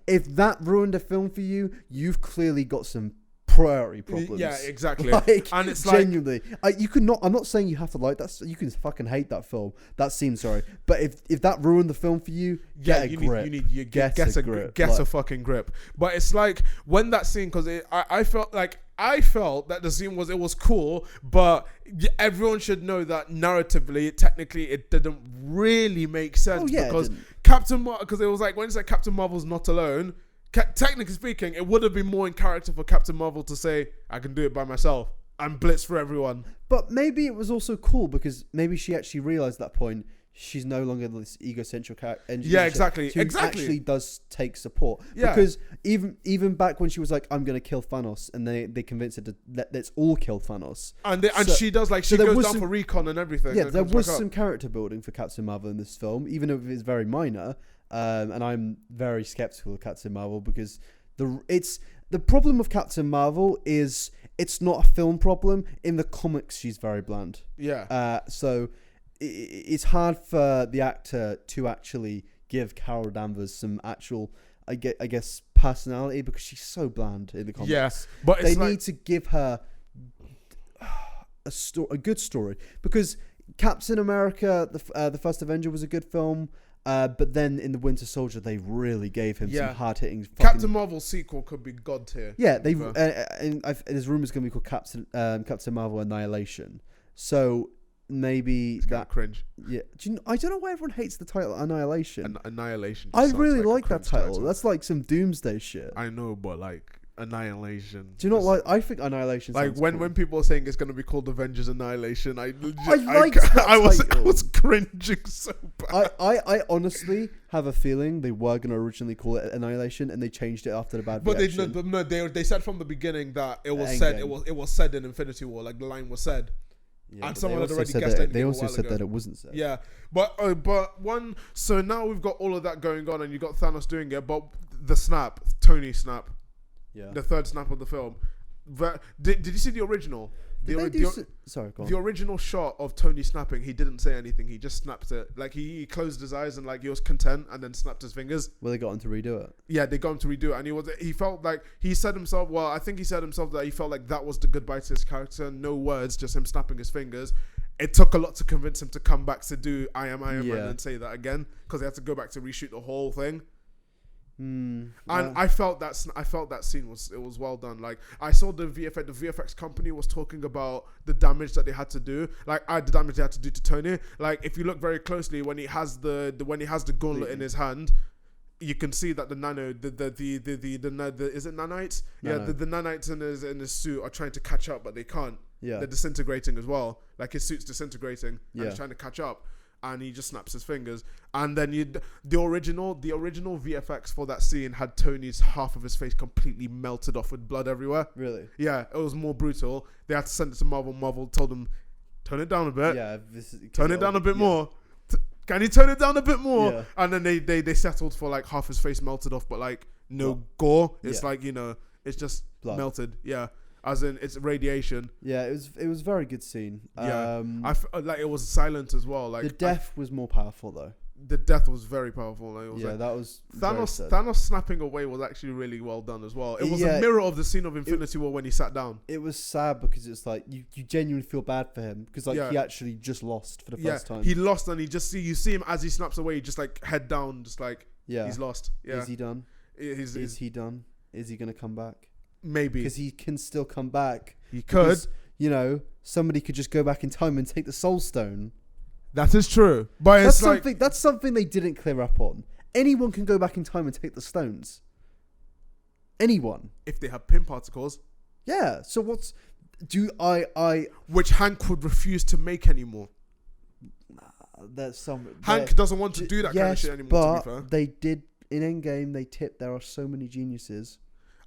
If that ruined a film for you, you've clearly got some priority problems. Yeah, exactly. And it's genuinely, you could not. I'm not saying you have to like that. You can fucking hate that film. That scene, sorry, but if that ruined the film for you, get a grip. Get a fucking grip. But it's like when that scene, because I felt that the scene was cool, but everyone should know that narratively, technically, it didn't really make sense because Captain Marvel, because it was like when it's like Captain Marvel's not alone. Technically speaking, it would have been more in character for Captain Marvel to say, I can do it by myself and blitz for everyone. But maybe it was also cool because maybe she actually realized at that point she's no longer this egocentric engineer. Yeah, exactly. Who actually does take support. Yeah. Because even back when she was like, I'm going to kill Thanos, and they convinced her to let's all kill Thanos. And she does, like, she goes down for recon and everything. Yeah, there was some character building for Captain Marvel in this film, even if it's very minor. And I'm very skeptical of Captain Marvel because the problem with Captain Marvel is it's not a film problem. In the comics, she's very bland. Yeah. So it's hard for the actor to actually give Carol Danvers some actual, I guess, personality because she's so bland in the comics. Yeah, but they need to give her a good story because Captain America, the first Avenger, was a good film. But then in the Winter Soldier, they really gave him some hard hitting. Captain Marvel's sequel could be god tier. Yeah, and there's rumors going to be called Captain Marvel Annihilation. So maybe it's that cringe. Yeah, I don't know why everyone hates the title Annihilation. Annihilation. I really like that title. That's like some doomsday shit. I know, but like Annihilation. Do you not like? I think Annihilation. Like when people are saying it's going to be called Avengers Annihilation, I was cringing so bad. I honestly have a feeling they were going to originally call it Annihilation, and they changed it after the bad. But they said from the beginning that it was said in Infinity War, like the line was said. Yeah, and someone had already guessed it. They also said that it wasn't said. Yeah, but so now we've got all of that going on, and you got Thanos doing it, but the snap, Tony snap. Yeah. The third snap of the film. Did you see the original? Sorry, go on. The original shot of Tony snapping, he didn't say anything. He just snapped it. Like he closed his eyes and like he was content, and then snapped his fingers. Well, they got him to redo it. Yeah, they got him to redo it, and he felt like he said himself. Well, I think he said himself that he felt like that was the goodbye to his character. No words, just him snapping his fingers. It took a lot to convince him to come back to do I am Man and say that again because they had to go back to reshoot the whole thing. And I felt that scene was well done. Like I saw the VFX company was talking about the damage that they had to do. Like the damage they had to do to Tony. Like if you look very closely when he has the gauntlet in his hand, you can see that the is it nanites? Yeah, the nanites in his suit are trying to catch up, but they can't. Yeah, they're disintegrating as well. Like his suit's disintegrating, and he's trying to catch up. And he just snaps his fingers. And then the original VFX for that scene had Tony's half of his face completely melted off with blood everywhere. Really? Yeah, it was more brutal. They had to send it to Marvel. Marvel told them, turn it down a bit. Yeah, turn it down a bit more. Can you turn it down a bit more? Yeah. And then they settled for like half his face melted off, but like no gore. It's like, it's just blood. Melted. Yeah. As in, it's radiation. Yeah, it was a very good scene. Yeah, like it was silent as well. Like the death was more powerful though. The death was very powerful. Like, that was Thanos snapping away was actually really well done as well. It was a mirror of the scene of Infinity War when he sat down. It was sad because it's like you genuinely feel bad for him because he actually just lost for the first time. He lost and you see him as he snaps away, just like head down, just like he's lost. Yeah, is he done? Is he done? Is he gonna come back? Maybe because he can still come back. He could, somebody could just go back in time and take the Soul Stone. That is true, but that's something they didn't clear up on. Anyone can go back in time and take the stones. Anyone, if they have pin particles. Yeah. So which Hank would refuse to make anymore. Hank doesn't want to do that kind of shit anymore. But to be fair. They did in Endgame. They tipped there are so many geniuses.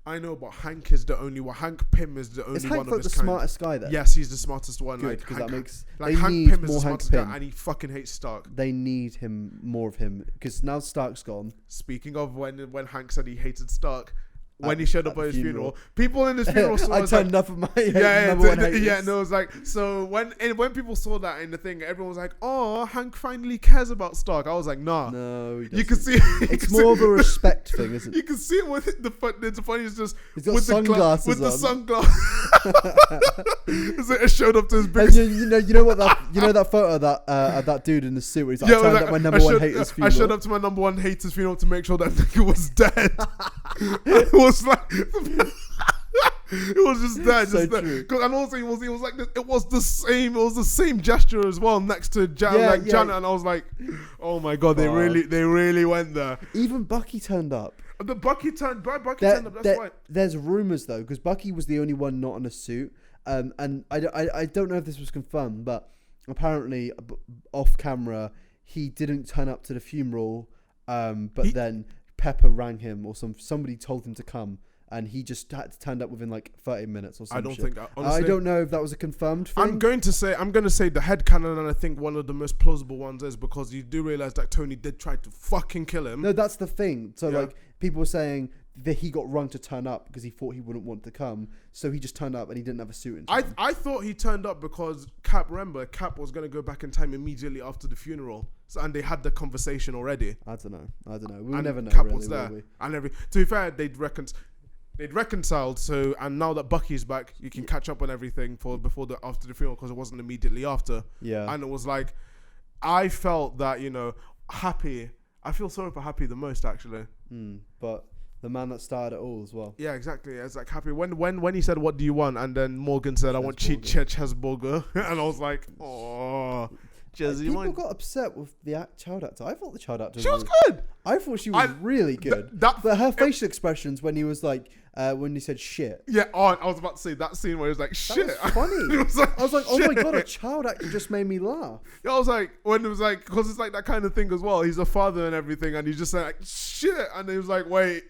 I know, but Hank is the only one. Hank Pym is the only one of his kind. Is Hank the smartest guy then? Yes, he's the smartest one. Good, because that makes... Hank Pym is the smartest guy, and he fucking hates Stark. They need more of him, because now Stark's gone. Speaking of when Hank said he hated Stark, when he showed up at his funeral, people in his funeral saw. I turned up at my number one haters. Yeah, no, it was like so when people saw that in the thing, everyone was like, "Oh, Hank finally cares about Stark." I was like, "Nah, no." You can see it's more of a respect thing, isn't it? You can see it with the funny is just with sunglasses the sunglasses. It showed up to his big. You know that photo of that dude in the suit where he's like, "I turned up my number one hater's funeral." I showed up to my number one hater's funeral to make sure that nigga was dead. It was like it was just that, so true. And also he was like this, it was the same gesture as well next to Janet, and I was like, oh my god, they really went there. Even Bucky turned up. Bucky turned up. That's why. There's rumors though, because Bucky was the only one not in a suit, and I don't know if this was confirmed, but apparently off camera he didn't turn up to the funeral, but then Pepper rang him or somebody told him to come. And he just had to turn up within like 30 minutes or something. I don't know if that was a confirmed thing. I'm going to say the headcanon, and I think one of the most plausible ones is because you do realize that Tony did try to fucking kill him. No, that's the thing. So like people were saying that he got rung to turn up because he thought he wouldn't want to come, so he just turned up and he didn't have a suit in time. I thought he turned up because Cap was going to go back in time immediately after the funeral, and they had the conversation already. I don't know. We'll never know. Cap really, was there, and to be fair, they'd reconciled, so, and now that Bucky's back, you can catch up on everything after the funeral, because it wasn't immediately after. Yeah. And it was like, I felt that, Happy, I feel sorry for Happy the most, actually. But the man that started it all as well. Yeah, exactly. It's like Happy, when he said, "What do you want?" and then Morgan said, "I want cheeseburger," and I was like, oh. People got upset with the child actor. I thought the child actor was good. I thought she was really good. But her facial expressions when he was like, when he said shit. Yeah, I was about to say that scene where he was like, shit. That was funny. I was like, oh my God, a child actor just made me laugh. Yeah, I was like, when it was like, because it's like that kind of thing as well. He's a father and everything, and he's just like, shit. And he was like, wait.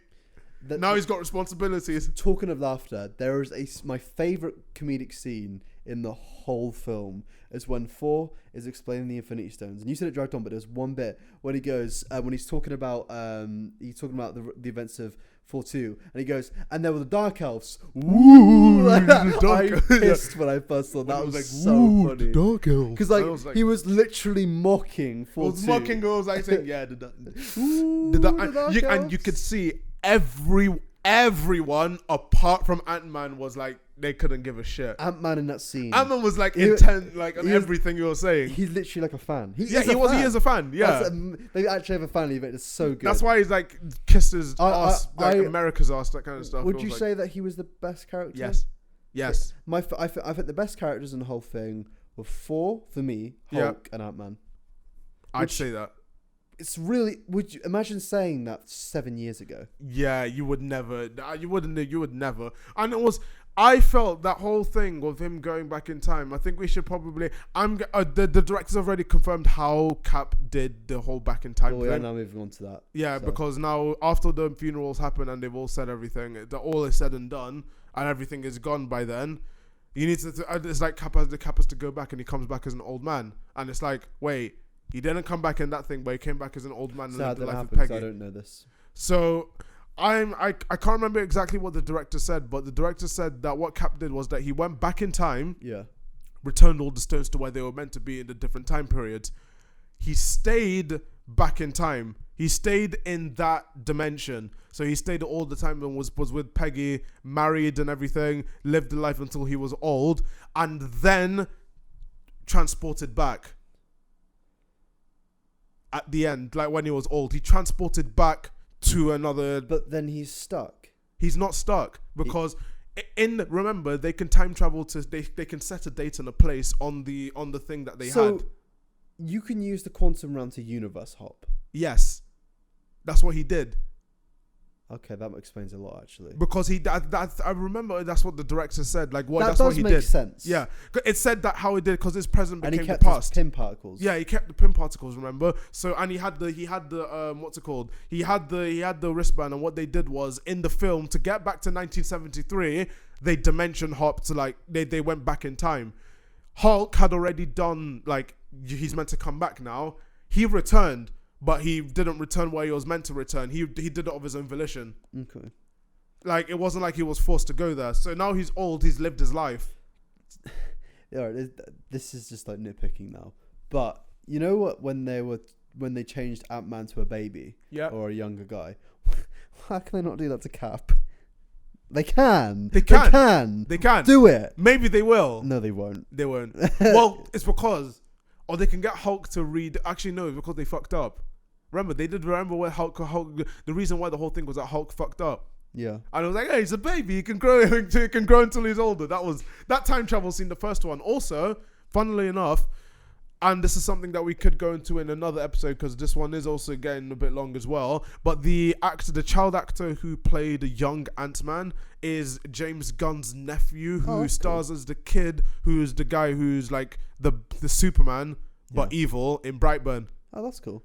Now he's got responsibilities. Talking of laughter, there is my favourite comedic scene in the whole film is when Thor is explaining the Infinity Stones, and you said it dragged on, but there's one bit when he goes when he's talking about the events of Thor 2, and he goes, and there were the Dark Elves. Woo! I pissed when I first saw that. That was like so funny. Dark Elves, because like he was literally mocking Thor 2. Was mocking girls, like saying, yeah, and you could see everyone apart from Ant-Man was like, they couldn't give a shit. Ant-Man in that scene. Ant-Man was like intent, like on everything you were saying. He's literally like a fan. He is a fan. Yeah, they actually have a fan event. It's so good. That's why he's like kissed his ass, like America's ass, that kind of stuff. Would you say that he was the best character? Yes. I think the best characters in the whole thing were Thor for me, Hulk, and Ant-Man. I'd say that. It's really. Would you imagine saying that 7 years ago? Yeah, you would never. You would never. And it was. I felt that whole thing with him going back in time. I think we should probably. The directors already confirmed how Cap did the whole back in time thing. Yeah, now moving on to that. Yeah, because now after the funerals happen and they've all said everything, all is said and done, and everything is gone by then. You need to. It's like Cap has to go back, and he comes back as an old man, and it's like, wait, he didn't come back in that thing, but he came back as an old man and lived the life of Peggy. I don't know this. So. I can't remember exactly what the director said, but the director said that what Cap did was that he went back in time, returned all the stones to where they were meant to be in the different time periods. He stayed back in time. He stayed in that dimension. So he stayed all the time and was with Peggy, married and everything, lived the life until he was old, and then transported back. At the end, like when he was old, he transported back to another, but then he's stuck. He's not stuck because remember they can time travel to they can set a date and a place on the thing that they had. So you can use the quantum realm to universe hop. Yes, that's what he did. Okay, that explains a lot actually. Because I remember that's what the director said. Like what that's what he did. That does make sense. Yeah, it said that how it did because his present became the past. And he kept his pin particles. Yeah, he kept the pin particles. Remember? So and he had the what's it called? He had the wristband, and what they did was in the film to get back to 1973, they dimension hopped to like they went back in time. Hulk had already done like he's meant to come back now. He returned. But he didn't return where he was meant to return. He did it of his own volition. Okay. Like, it wasn't like he was forced to go there. So now he's old. He's lived his life. Yeah, this is just like nitpicking now. But you know what? When they changed Ant-Man to a baby or a younger guy, how can they not do that to Cap? They can. They can. Do it. Maybe they will. No, they won't. They won't. Well, it's because... Or they can get Hulk to read... Actually, no, it's because they fucked up. Remember where Hulk... The reason why the whole thing was that Hulk fucked up. Yeah. And it was like, hey, he's a baby. He can grow until he's older. That time travel scene, the first one. Also, funnily enough, and this is something that we could go into in another episode because this one is also getting a bit long as well. But the child actor who played a young Ant-Man is James Gunn's nephew, who stars as the kid who's the guy who's like the Superman, but evil in Brightburn. Oh, that's cool.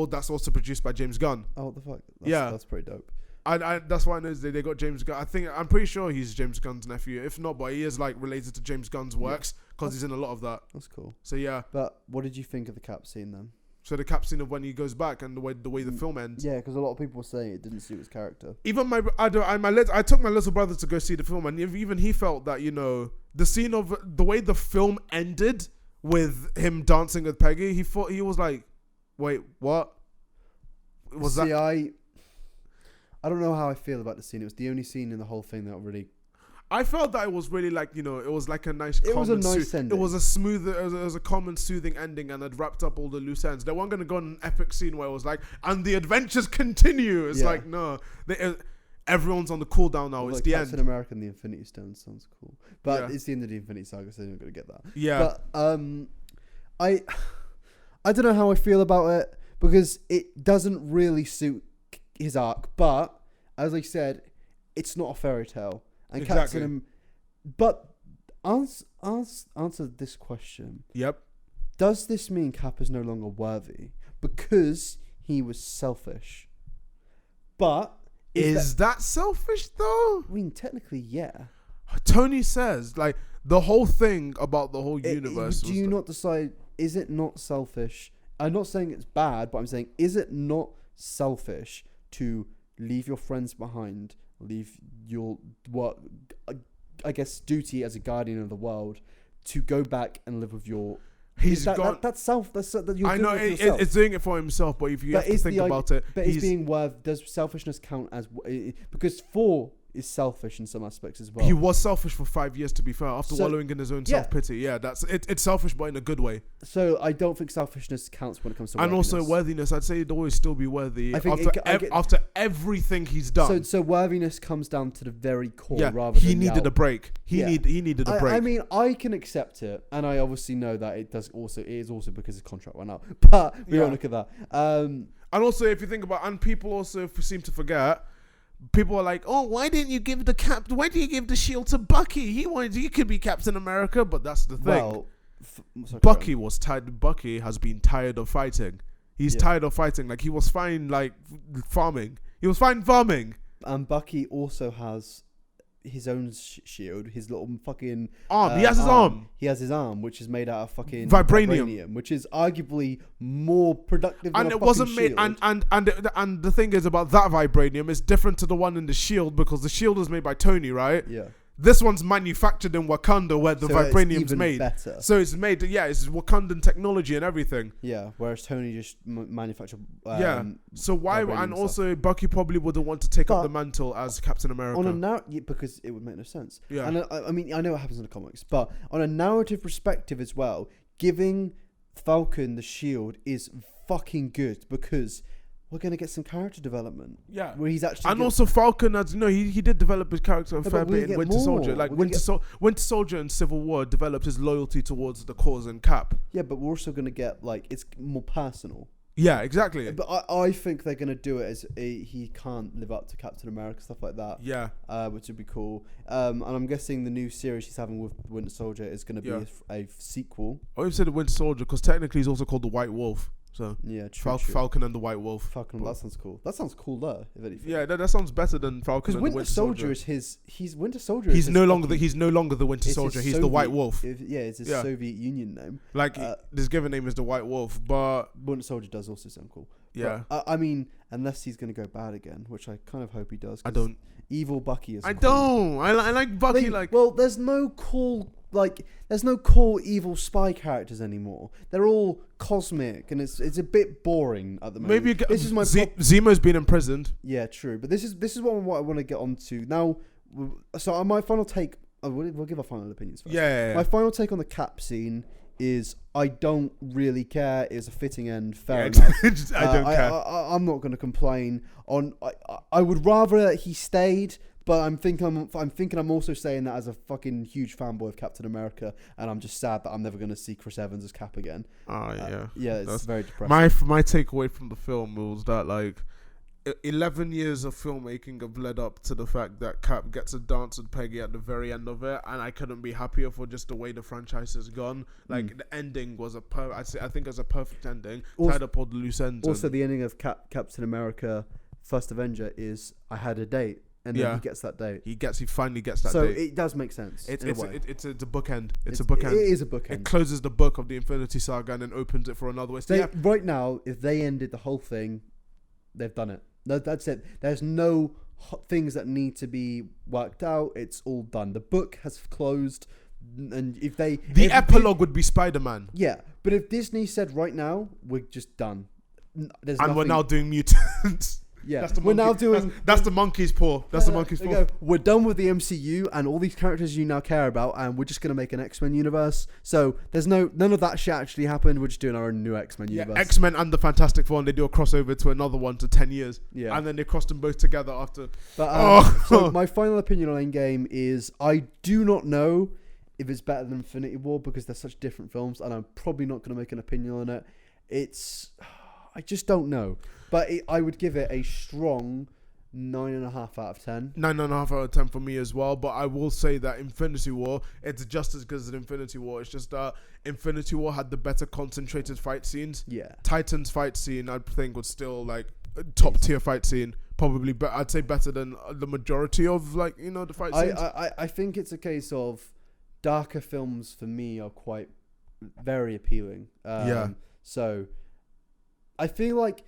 That's also produced by James Gunn. Oh, what the fuck? Yeah. That's pretty dope. That's why I know they got James Gunn. I'm pretty sure he's James Gunn's nephew. If not, but he is like related to James Gunn's works because he's in a lot of that. That's cool. So yeah. But what did you think of the cap scene then? So the cap scene of when he goes back and the way the film ends. Yeah, because a lot of people were saying it didn't suit his character. Even I took my little brother to go see the film, and even he felt that the scene of the way the film ended with him dancing with Peggy, he was like, wait, what? I don't know how I feel about the scene. It was the only scene in the whole thing that really. I felt that it was really like it was like a nice. It was a nice ending. It was a smooth. It was a calm and soothing ending, and it wrapped up all the loose ends. They weren't gonna go on an epic scene where it was like, and the adventures continue. It's like no, everyone's on the cool down now. It's like the end. Captain America and the Infinity Stone sounds cool, but it's the end of the Infinity Saga, so they're not gonna get that. Yeah, but I don't know how I feel about it because it doesn't really suit his arc. But as I said, it's not a fairy tale. And exactly. But answer this question. Yep. Does this mean Cap is no longer worthy because he was selfish? But is that selfish though? I mean, technically, yeah. Tony says like the whole thing about the whole universe. Do you not decide? Is it not selfish? I'm not saying it's bad, but I'm saying is it not selfish to leave your friends behind? Leave your I guess duty as a guardian of the world to go back and live with your. That's self. I know it's doing it for himself, but if you have to think about it, but it's being worth. Does selfishness count as because 4 is selfish in some aspects as well. He was selfish for 5 years, to be fair, after wallowing in his own self-pity. Yeah, that's it. It's selfish, but in a good way. So I don't think selfishness counts when it comes to and worthiness. also worthiness. I'd say he'd always still be worthy I think after everything he's done. So worthiness comes down to the very core. Yeah, rather he than needed a break. He needed a break. I mean, I can accept it, and I obviously know that it is also because his contract went out. But we won't look at that. And also, if you think about, and people also seem to forget. People are like, oh, why didn't you give the shield to Bucky? He could be Captain America, but that's the thing. Well, Bucky was tired. Bucky has been tired of fighting. He's tired of fighting. Like he was fine, like farming. He was fine farming. And Bucky also has his own shield, his little fucking arm. He has his arm. He has his arm, which is made out of fucking vibranium, which is arguably more productive. And than it wasn't made. Shield. And the thing is about that vibranium is different to the one in the shield because the shield is made by Tony, right? Yeah. This one's manufactured in Wakanda where the vibranium's made. Better. So it's made, it's Wakandan technology and everything. Yeah, whereas Tony just manufactured. So why? And also, Bucky probably wouldn't want to take up the mantle as Captain America. Because it would make no sense. Yeah. And I mean, I know what happens in the comics, but on a narrative perspective as well, giving Falcon the shield is fucking good because we're going to get some character development. Yeah. Where he's actually... And also Falcon, as you know, he did develop his character a fair bit in Winter Soldier. Like Winter Soldier and Civil War developed his loyalty towards the cause and Cap. Yeah, but we're also going to get, like, it's more personal. Yeah, exactly. But I think they're going to do it as he can't live up to Captain America, stuff like that. Yeah. Which would be cool. And I'm guessing the new series he's having with Winter Soldier is going to be a sequel. I always said the Winter Soldier because technically he's also called the White Wolf. So yeah, true. Falcon and the White Wolf. Falcon, that sounds cool. That sounds cooler, if anything. Yeah, that sounds better than Falcon. Because Winter Soldier is he's Winter Soldier. He's no longer the Winter Soldier. He's the White Wolf. It's his Soviet Union name. Like his given name is the White Wolf, but Winter Soldier does also sound cool. Yeah, but, I mean, unless he's gonna go bad again, which I kind of hope he does. I don't. Evil Bucky is. I don't. I like Bucky. Well, there's no cool. There's no core evil spy characters anymore. They're all cosmic, and it's a bit boring at the moment. Maybe this is my Zemo's been imprisoned. Yeah, true. But this is what I want to get onto now. So my final take. We'll give our final opinions first. Yeah. My final take on the Cap scene is I don't really care. It's a fitting end. Fair enough. I don't care. I'm not going to complain. I would rather he stayed. But I'm thinking I'm also saying that as a fucking huge fanboy of Captain America, and I'm just sad that I'm never going to see Chris Evans as Cap again. Oh yeah, yeah, it's very depressing. My takeaway from the film was that 11 years of filmmaking have led up to the fact that Cap gets a dance with Peggy at the very end of it, and I couldn't be happier for just the way the franchise has gone. Like the ending was I think it was a perfect ending. Tied up all the loose ends. Also, the ending of Captain America: First Avenger is I had a date, and then he gets that date. He finally gets that so date. So it does make sense. It's a bookend. It's a bookend. It is a bookend. It closes the book of the Infinity Saga and then opens it for another way. So right now, if they ended the whole thing, they've done it. No, that's it. There's no things that need to be worked out. It's all done. The book has closed, and if epilogue would be Spider-Man. Yeah, but if Disney said right now we're just done, we're now doing mutants. Yeah, that's the monkey's paw. That's the monkey's paw. We're done with the MCU and all these characters you now care about, and we're just gonna make an X-Men universe. So there's none of that shit actually happened. We're just doing our own new X-Men universe. X-Men and the Fantastic Four, and they do a crossover to another one to 10 years. Yeah, and then they crossed them both together after. But so my final opinion on Endgame is I do not know if it's better than Infinity War because they're such different films, and I'm probably not gonna make an opinion on it. I just don't know. But I would give it a strong 9.5 out of 10. 9.5 out of 10 for me as well. But I will say that Infinity War, it's just as good as Infinity War. It's just that Infinity War had the better concentrated fight scenes. Yeah. Titan's fight scene, I think, was still like a top tier fight scene. Probably, I'd say better than the majority of the fight scenes. I think it's a case of darker films for me are quite very appealing. So I feel like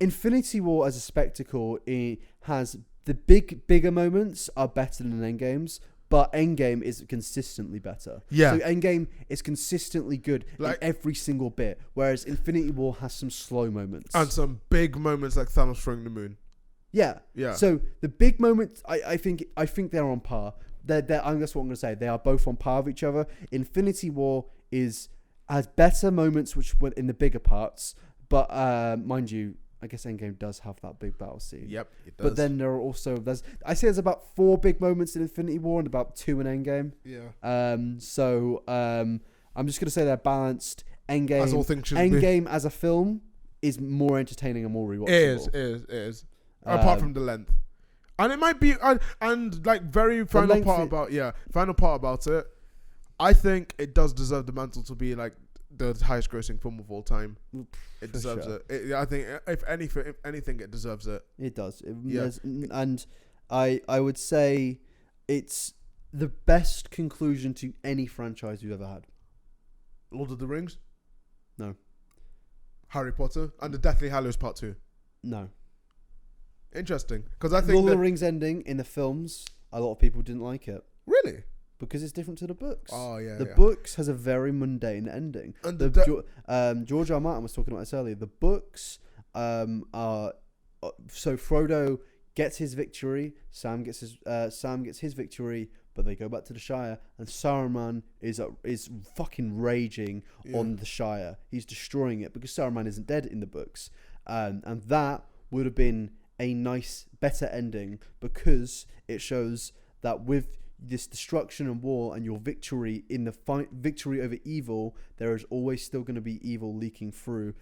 Infinity War as a spectacle, it has the bigger moments are better than Endgame's, but Endgame is consistently better. Yeah. So Endgame is consistently good in every single bit, whereas Infinity War has some slow moments. And some big moments like Thanos throwing the moon. Yeah. Yeah. So the big moments, I think they're on par. That's what I'm going to say. They are both on par with each other. Infinity War has better moments which went in the bigger parts, but mind you, I guess Endgame does have that big battle scene. Yep, it does. But then there are also there's about 4 big moments in Infinity War and about 2 in Endgame. Yeah. So I'm just gonna say they're balanced. Endgame, as all things should Endgame as a film is more entertaining and more rewatchable. It is. Apart from the length, and it might be and like very final part about it. I think it does deserve the mantle to be like the highest grossing film of all time. It deserves it. I think if anything, it deserves it. It does. And I would say it's the best conclusion to any franchise we've ever had. Lord of the Rings? No. Harry Potter? And the Deathly Hallows Part 2? No. Interesting. Because I think Lord of the Rings ending in the films, a lot of people didn't like it. Really? Because it's different to the books. Oh, yeah. The books has a very mundane ending. And George R. Martin was talking about this earlier. The books are... So Frodo gets his victory, Sam gets his victory, but they go back to the Shire, and Saruman is fucking raging on the Shire. He's destroying it because Saruman isn't dead in the books. And that would have been a nice, better ending because it shows that with this destruction and war and your victory in the victory over evil, there is always still going to be evil leaking through.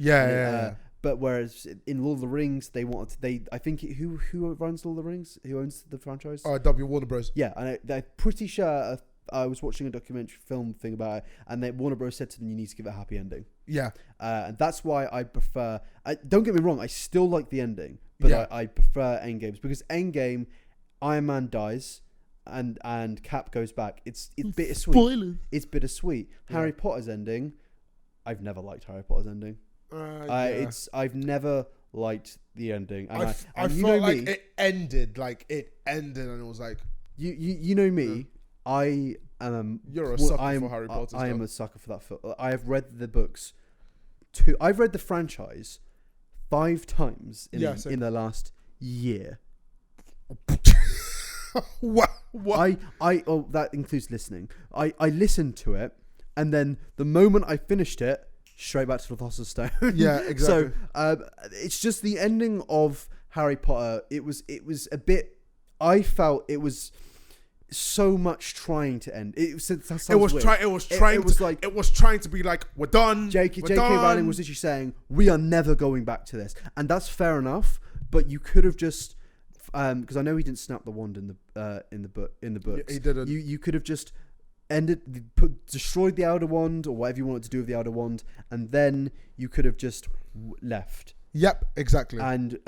But whereas in Lord of the Rings, I think who runs Lord of the Rings? Who owns the franchise? Warner Bros. Yeah, and they're pretty sure. I was watching a documentary film thing about it, and Warner Bros said to them, "You need to give it a happy ending." Yeah, and that's why I prefer. Don't get me wrong, I still like the ending, but I prefer Endgames because Endgame, Iron Man dies. And Cap goes back. It's bittersweet. Spoilers. It's bittersweet. Harry Potter's ending. I've never liked Harry Potter's ending. I've never liked the ending. And I felt like it ended, and it was like you know me. I am. You're a sucker for Harry Potter. I am a sucker for that film. I have read the books. I've read the franchise 5 times in the last year. What? That includes listening. I listened to it, and then the moment I finished it, straight back to the Philosopher's Stone. Yeah, exactly. So it's just the ending of Harry Potter. It was a bit. I felt it was so much trying to end. It was trying to be like, we're done. J.K. Rowling was literally saying we are never going back to this, and that's fair enough. but you could have just because I know he didn't snap the wand in the books. Yeah, he didn't. You could have just destroyed the Outer Wand or whatever you wanted to do with the Outer Wand, and then you could have just left. Yep, exactly. And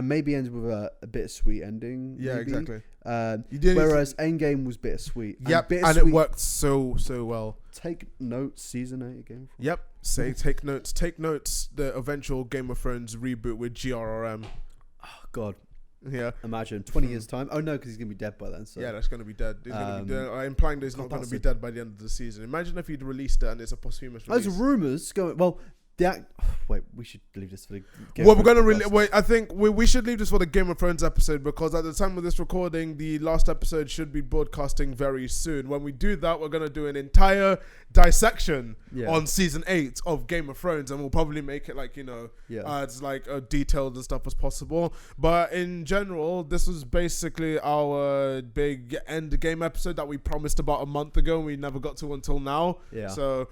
maybe ends with a bittersweet ending. Yeah, maybe. exactly. Whereas Endgame was bittersweet. Yep, and it worked so well. Take notes, season 8 again. Yep, take notes. Take notes. The eventual Game of Thrones reboot with GRRM. Oh God. Yeah. Imagine 20 years time. Oh no, because he's gonna be dead by then. So. Yeah, that's gonna be dead. He's gonna be dead. I'm implying that he's not gonna be dead by the end of the season. Imagine if he'd released it and it's a posthumous release. There's rumors going. Well, wait, we should leave this for the. I think we should leave this for the Game of Thrones episode, because at the time of this recording, the last episode should be broadcasting very soon. When we do that, we're gonna do an entire dissection on season 8 of Game of Thrones, and we'll probably make it like as like detailed and stuff as possible. But in general, this was basically our big Endgame episode that we promised about a month ago, and we never got to until now. Yeah. So.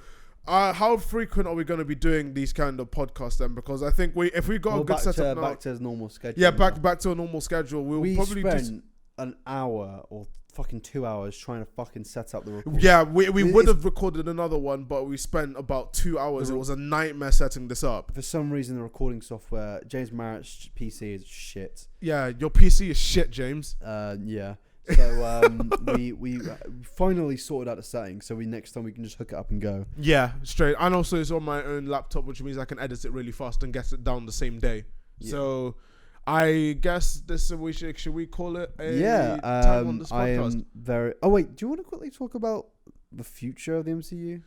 How frequent are we going to be doing these kind of podcasts then? Because I think if we got a good setup now, back to his normal schedule. Yeah, back to a normal schedule. We probably spent an hour or fucking 2 hours trying to fucking set up the recording. Yeah, we would have recorded another one, but we spent about 2 hours. It was a nightmare setting this up. For some reason, the recording software, James Marritt's PC is shit. Yeah, your PC is shit, James. Yeah. So we finally sorted out the settings, so next time we can just hook it up and go. Yeah, straight. And also it's on my own laptop, which means I can edit it really fast and get it down the same day. Yeah. So I guess should we call it a time on this podcast? Oh wait, do you want to quickly talk about the future of the MCU?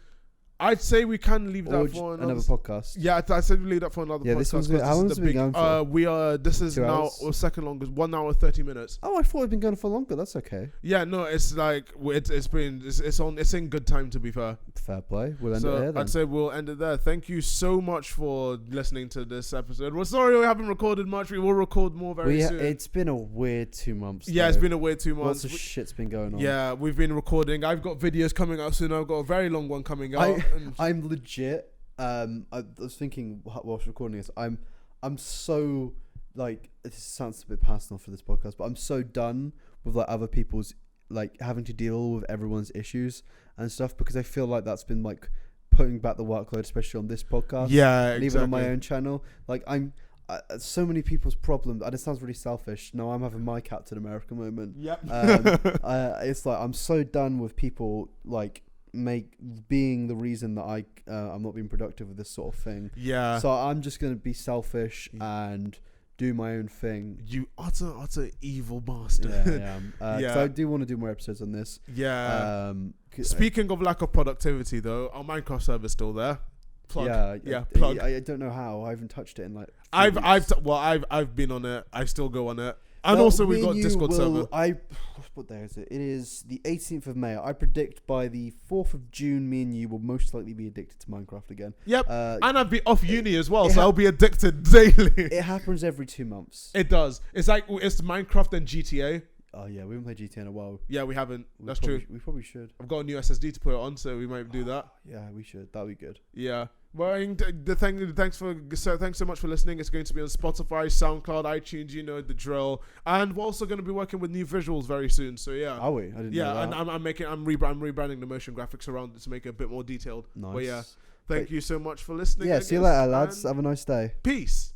I'd say we can leave that for another podcast. Yeah, I said we leave that for another podcast. This one's how long has it been going for? This is now our second longest, 1 hour 30 minutes. Oh, I thought it'd been going for longer. That's okay. Yeah, no, it's like it's in good time, to be fair. Fair play. We'll end it there then. I'd say we'll end it there. Thank you so much for listening to this episode. We're sorry we haven't recorded much. We will record more very soon. It's been a weird 2 months. Yeah, it's been a weird 2 months. Lots of shit's been going on. Yeah, we've been recording. I've got videos coming out soon. I've got a very long one coming out. I'm legit. I was thinking whilst recording this, I'm so like, it sounds a bit personal for this podcast, but I'm so done with like other people's like having to deal with everyone's issues and stuff, because I feel like that's been like putting back the workload, especially on this podcast. Yeah, and even on my own channel. Like so many people's problems. It sounds really selfish. No, I'm having my Captain America moment. Yep. It's like I'm so done with people like being the reason that I'm not being productive with this sort of thing. Yeah. So I'm just gonna be selfish and do my own thing. You utter evil bastard. Yeah, I am. So I do want to do more episodes on this. Yeah. Speaking of lack of productivity, though, our Minecraft server's still there. Plug. Yeah. Plug. I don't know how. I haven't touched it in like. I've been on it. I still go on it. And also we got Discord server. What day is it? It is the 18th of May. I predict by the 4th of June, me and you will most likely be addicted to Minecraft again. Yep. And I'll be off uni as well, so I'll be addicted daily. It happens every 2 months. It does. It's like it's Minecraft and GTA. Oh yeah, we haven't played GTA in a while. Yeah, we haven't. That's true. We probably should. I've got a new SSD to put it on, so we might do that. Yeah, we should. That'd be good. Yeah. Well, thanks so much for listening. It's going to be on Spotify, SoundCloud, iTunes. You know the drill. And we're also going to be working with new visuals very soon. So yeah. Are we? I didn't know that. And I'm rebranding the motion graphics around it to make it a bit more detailed. Nice. But yeah, thank you so much for listening. Yeah. See you later, lads. Have a nice day. Peace.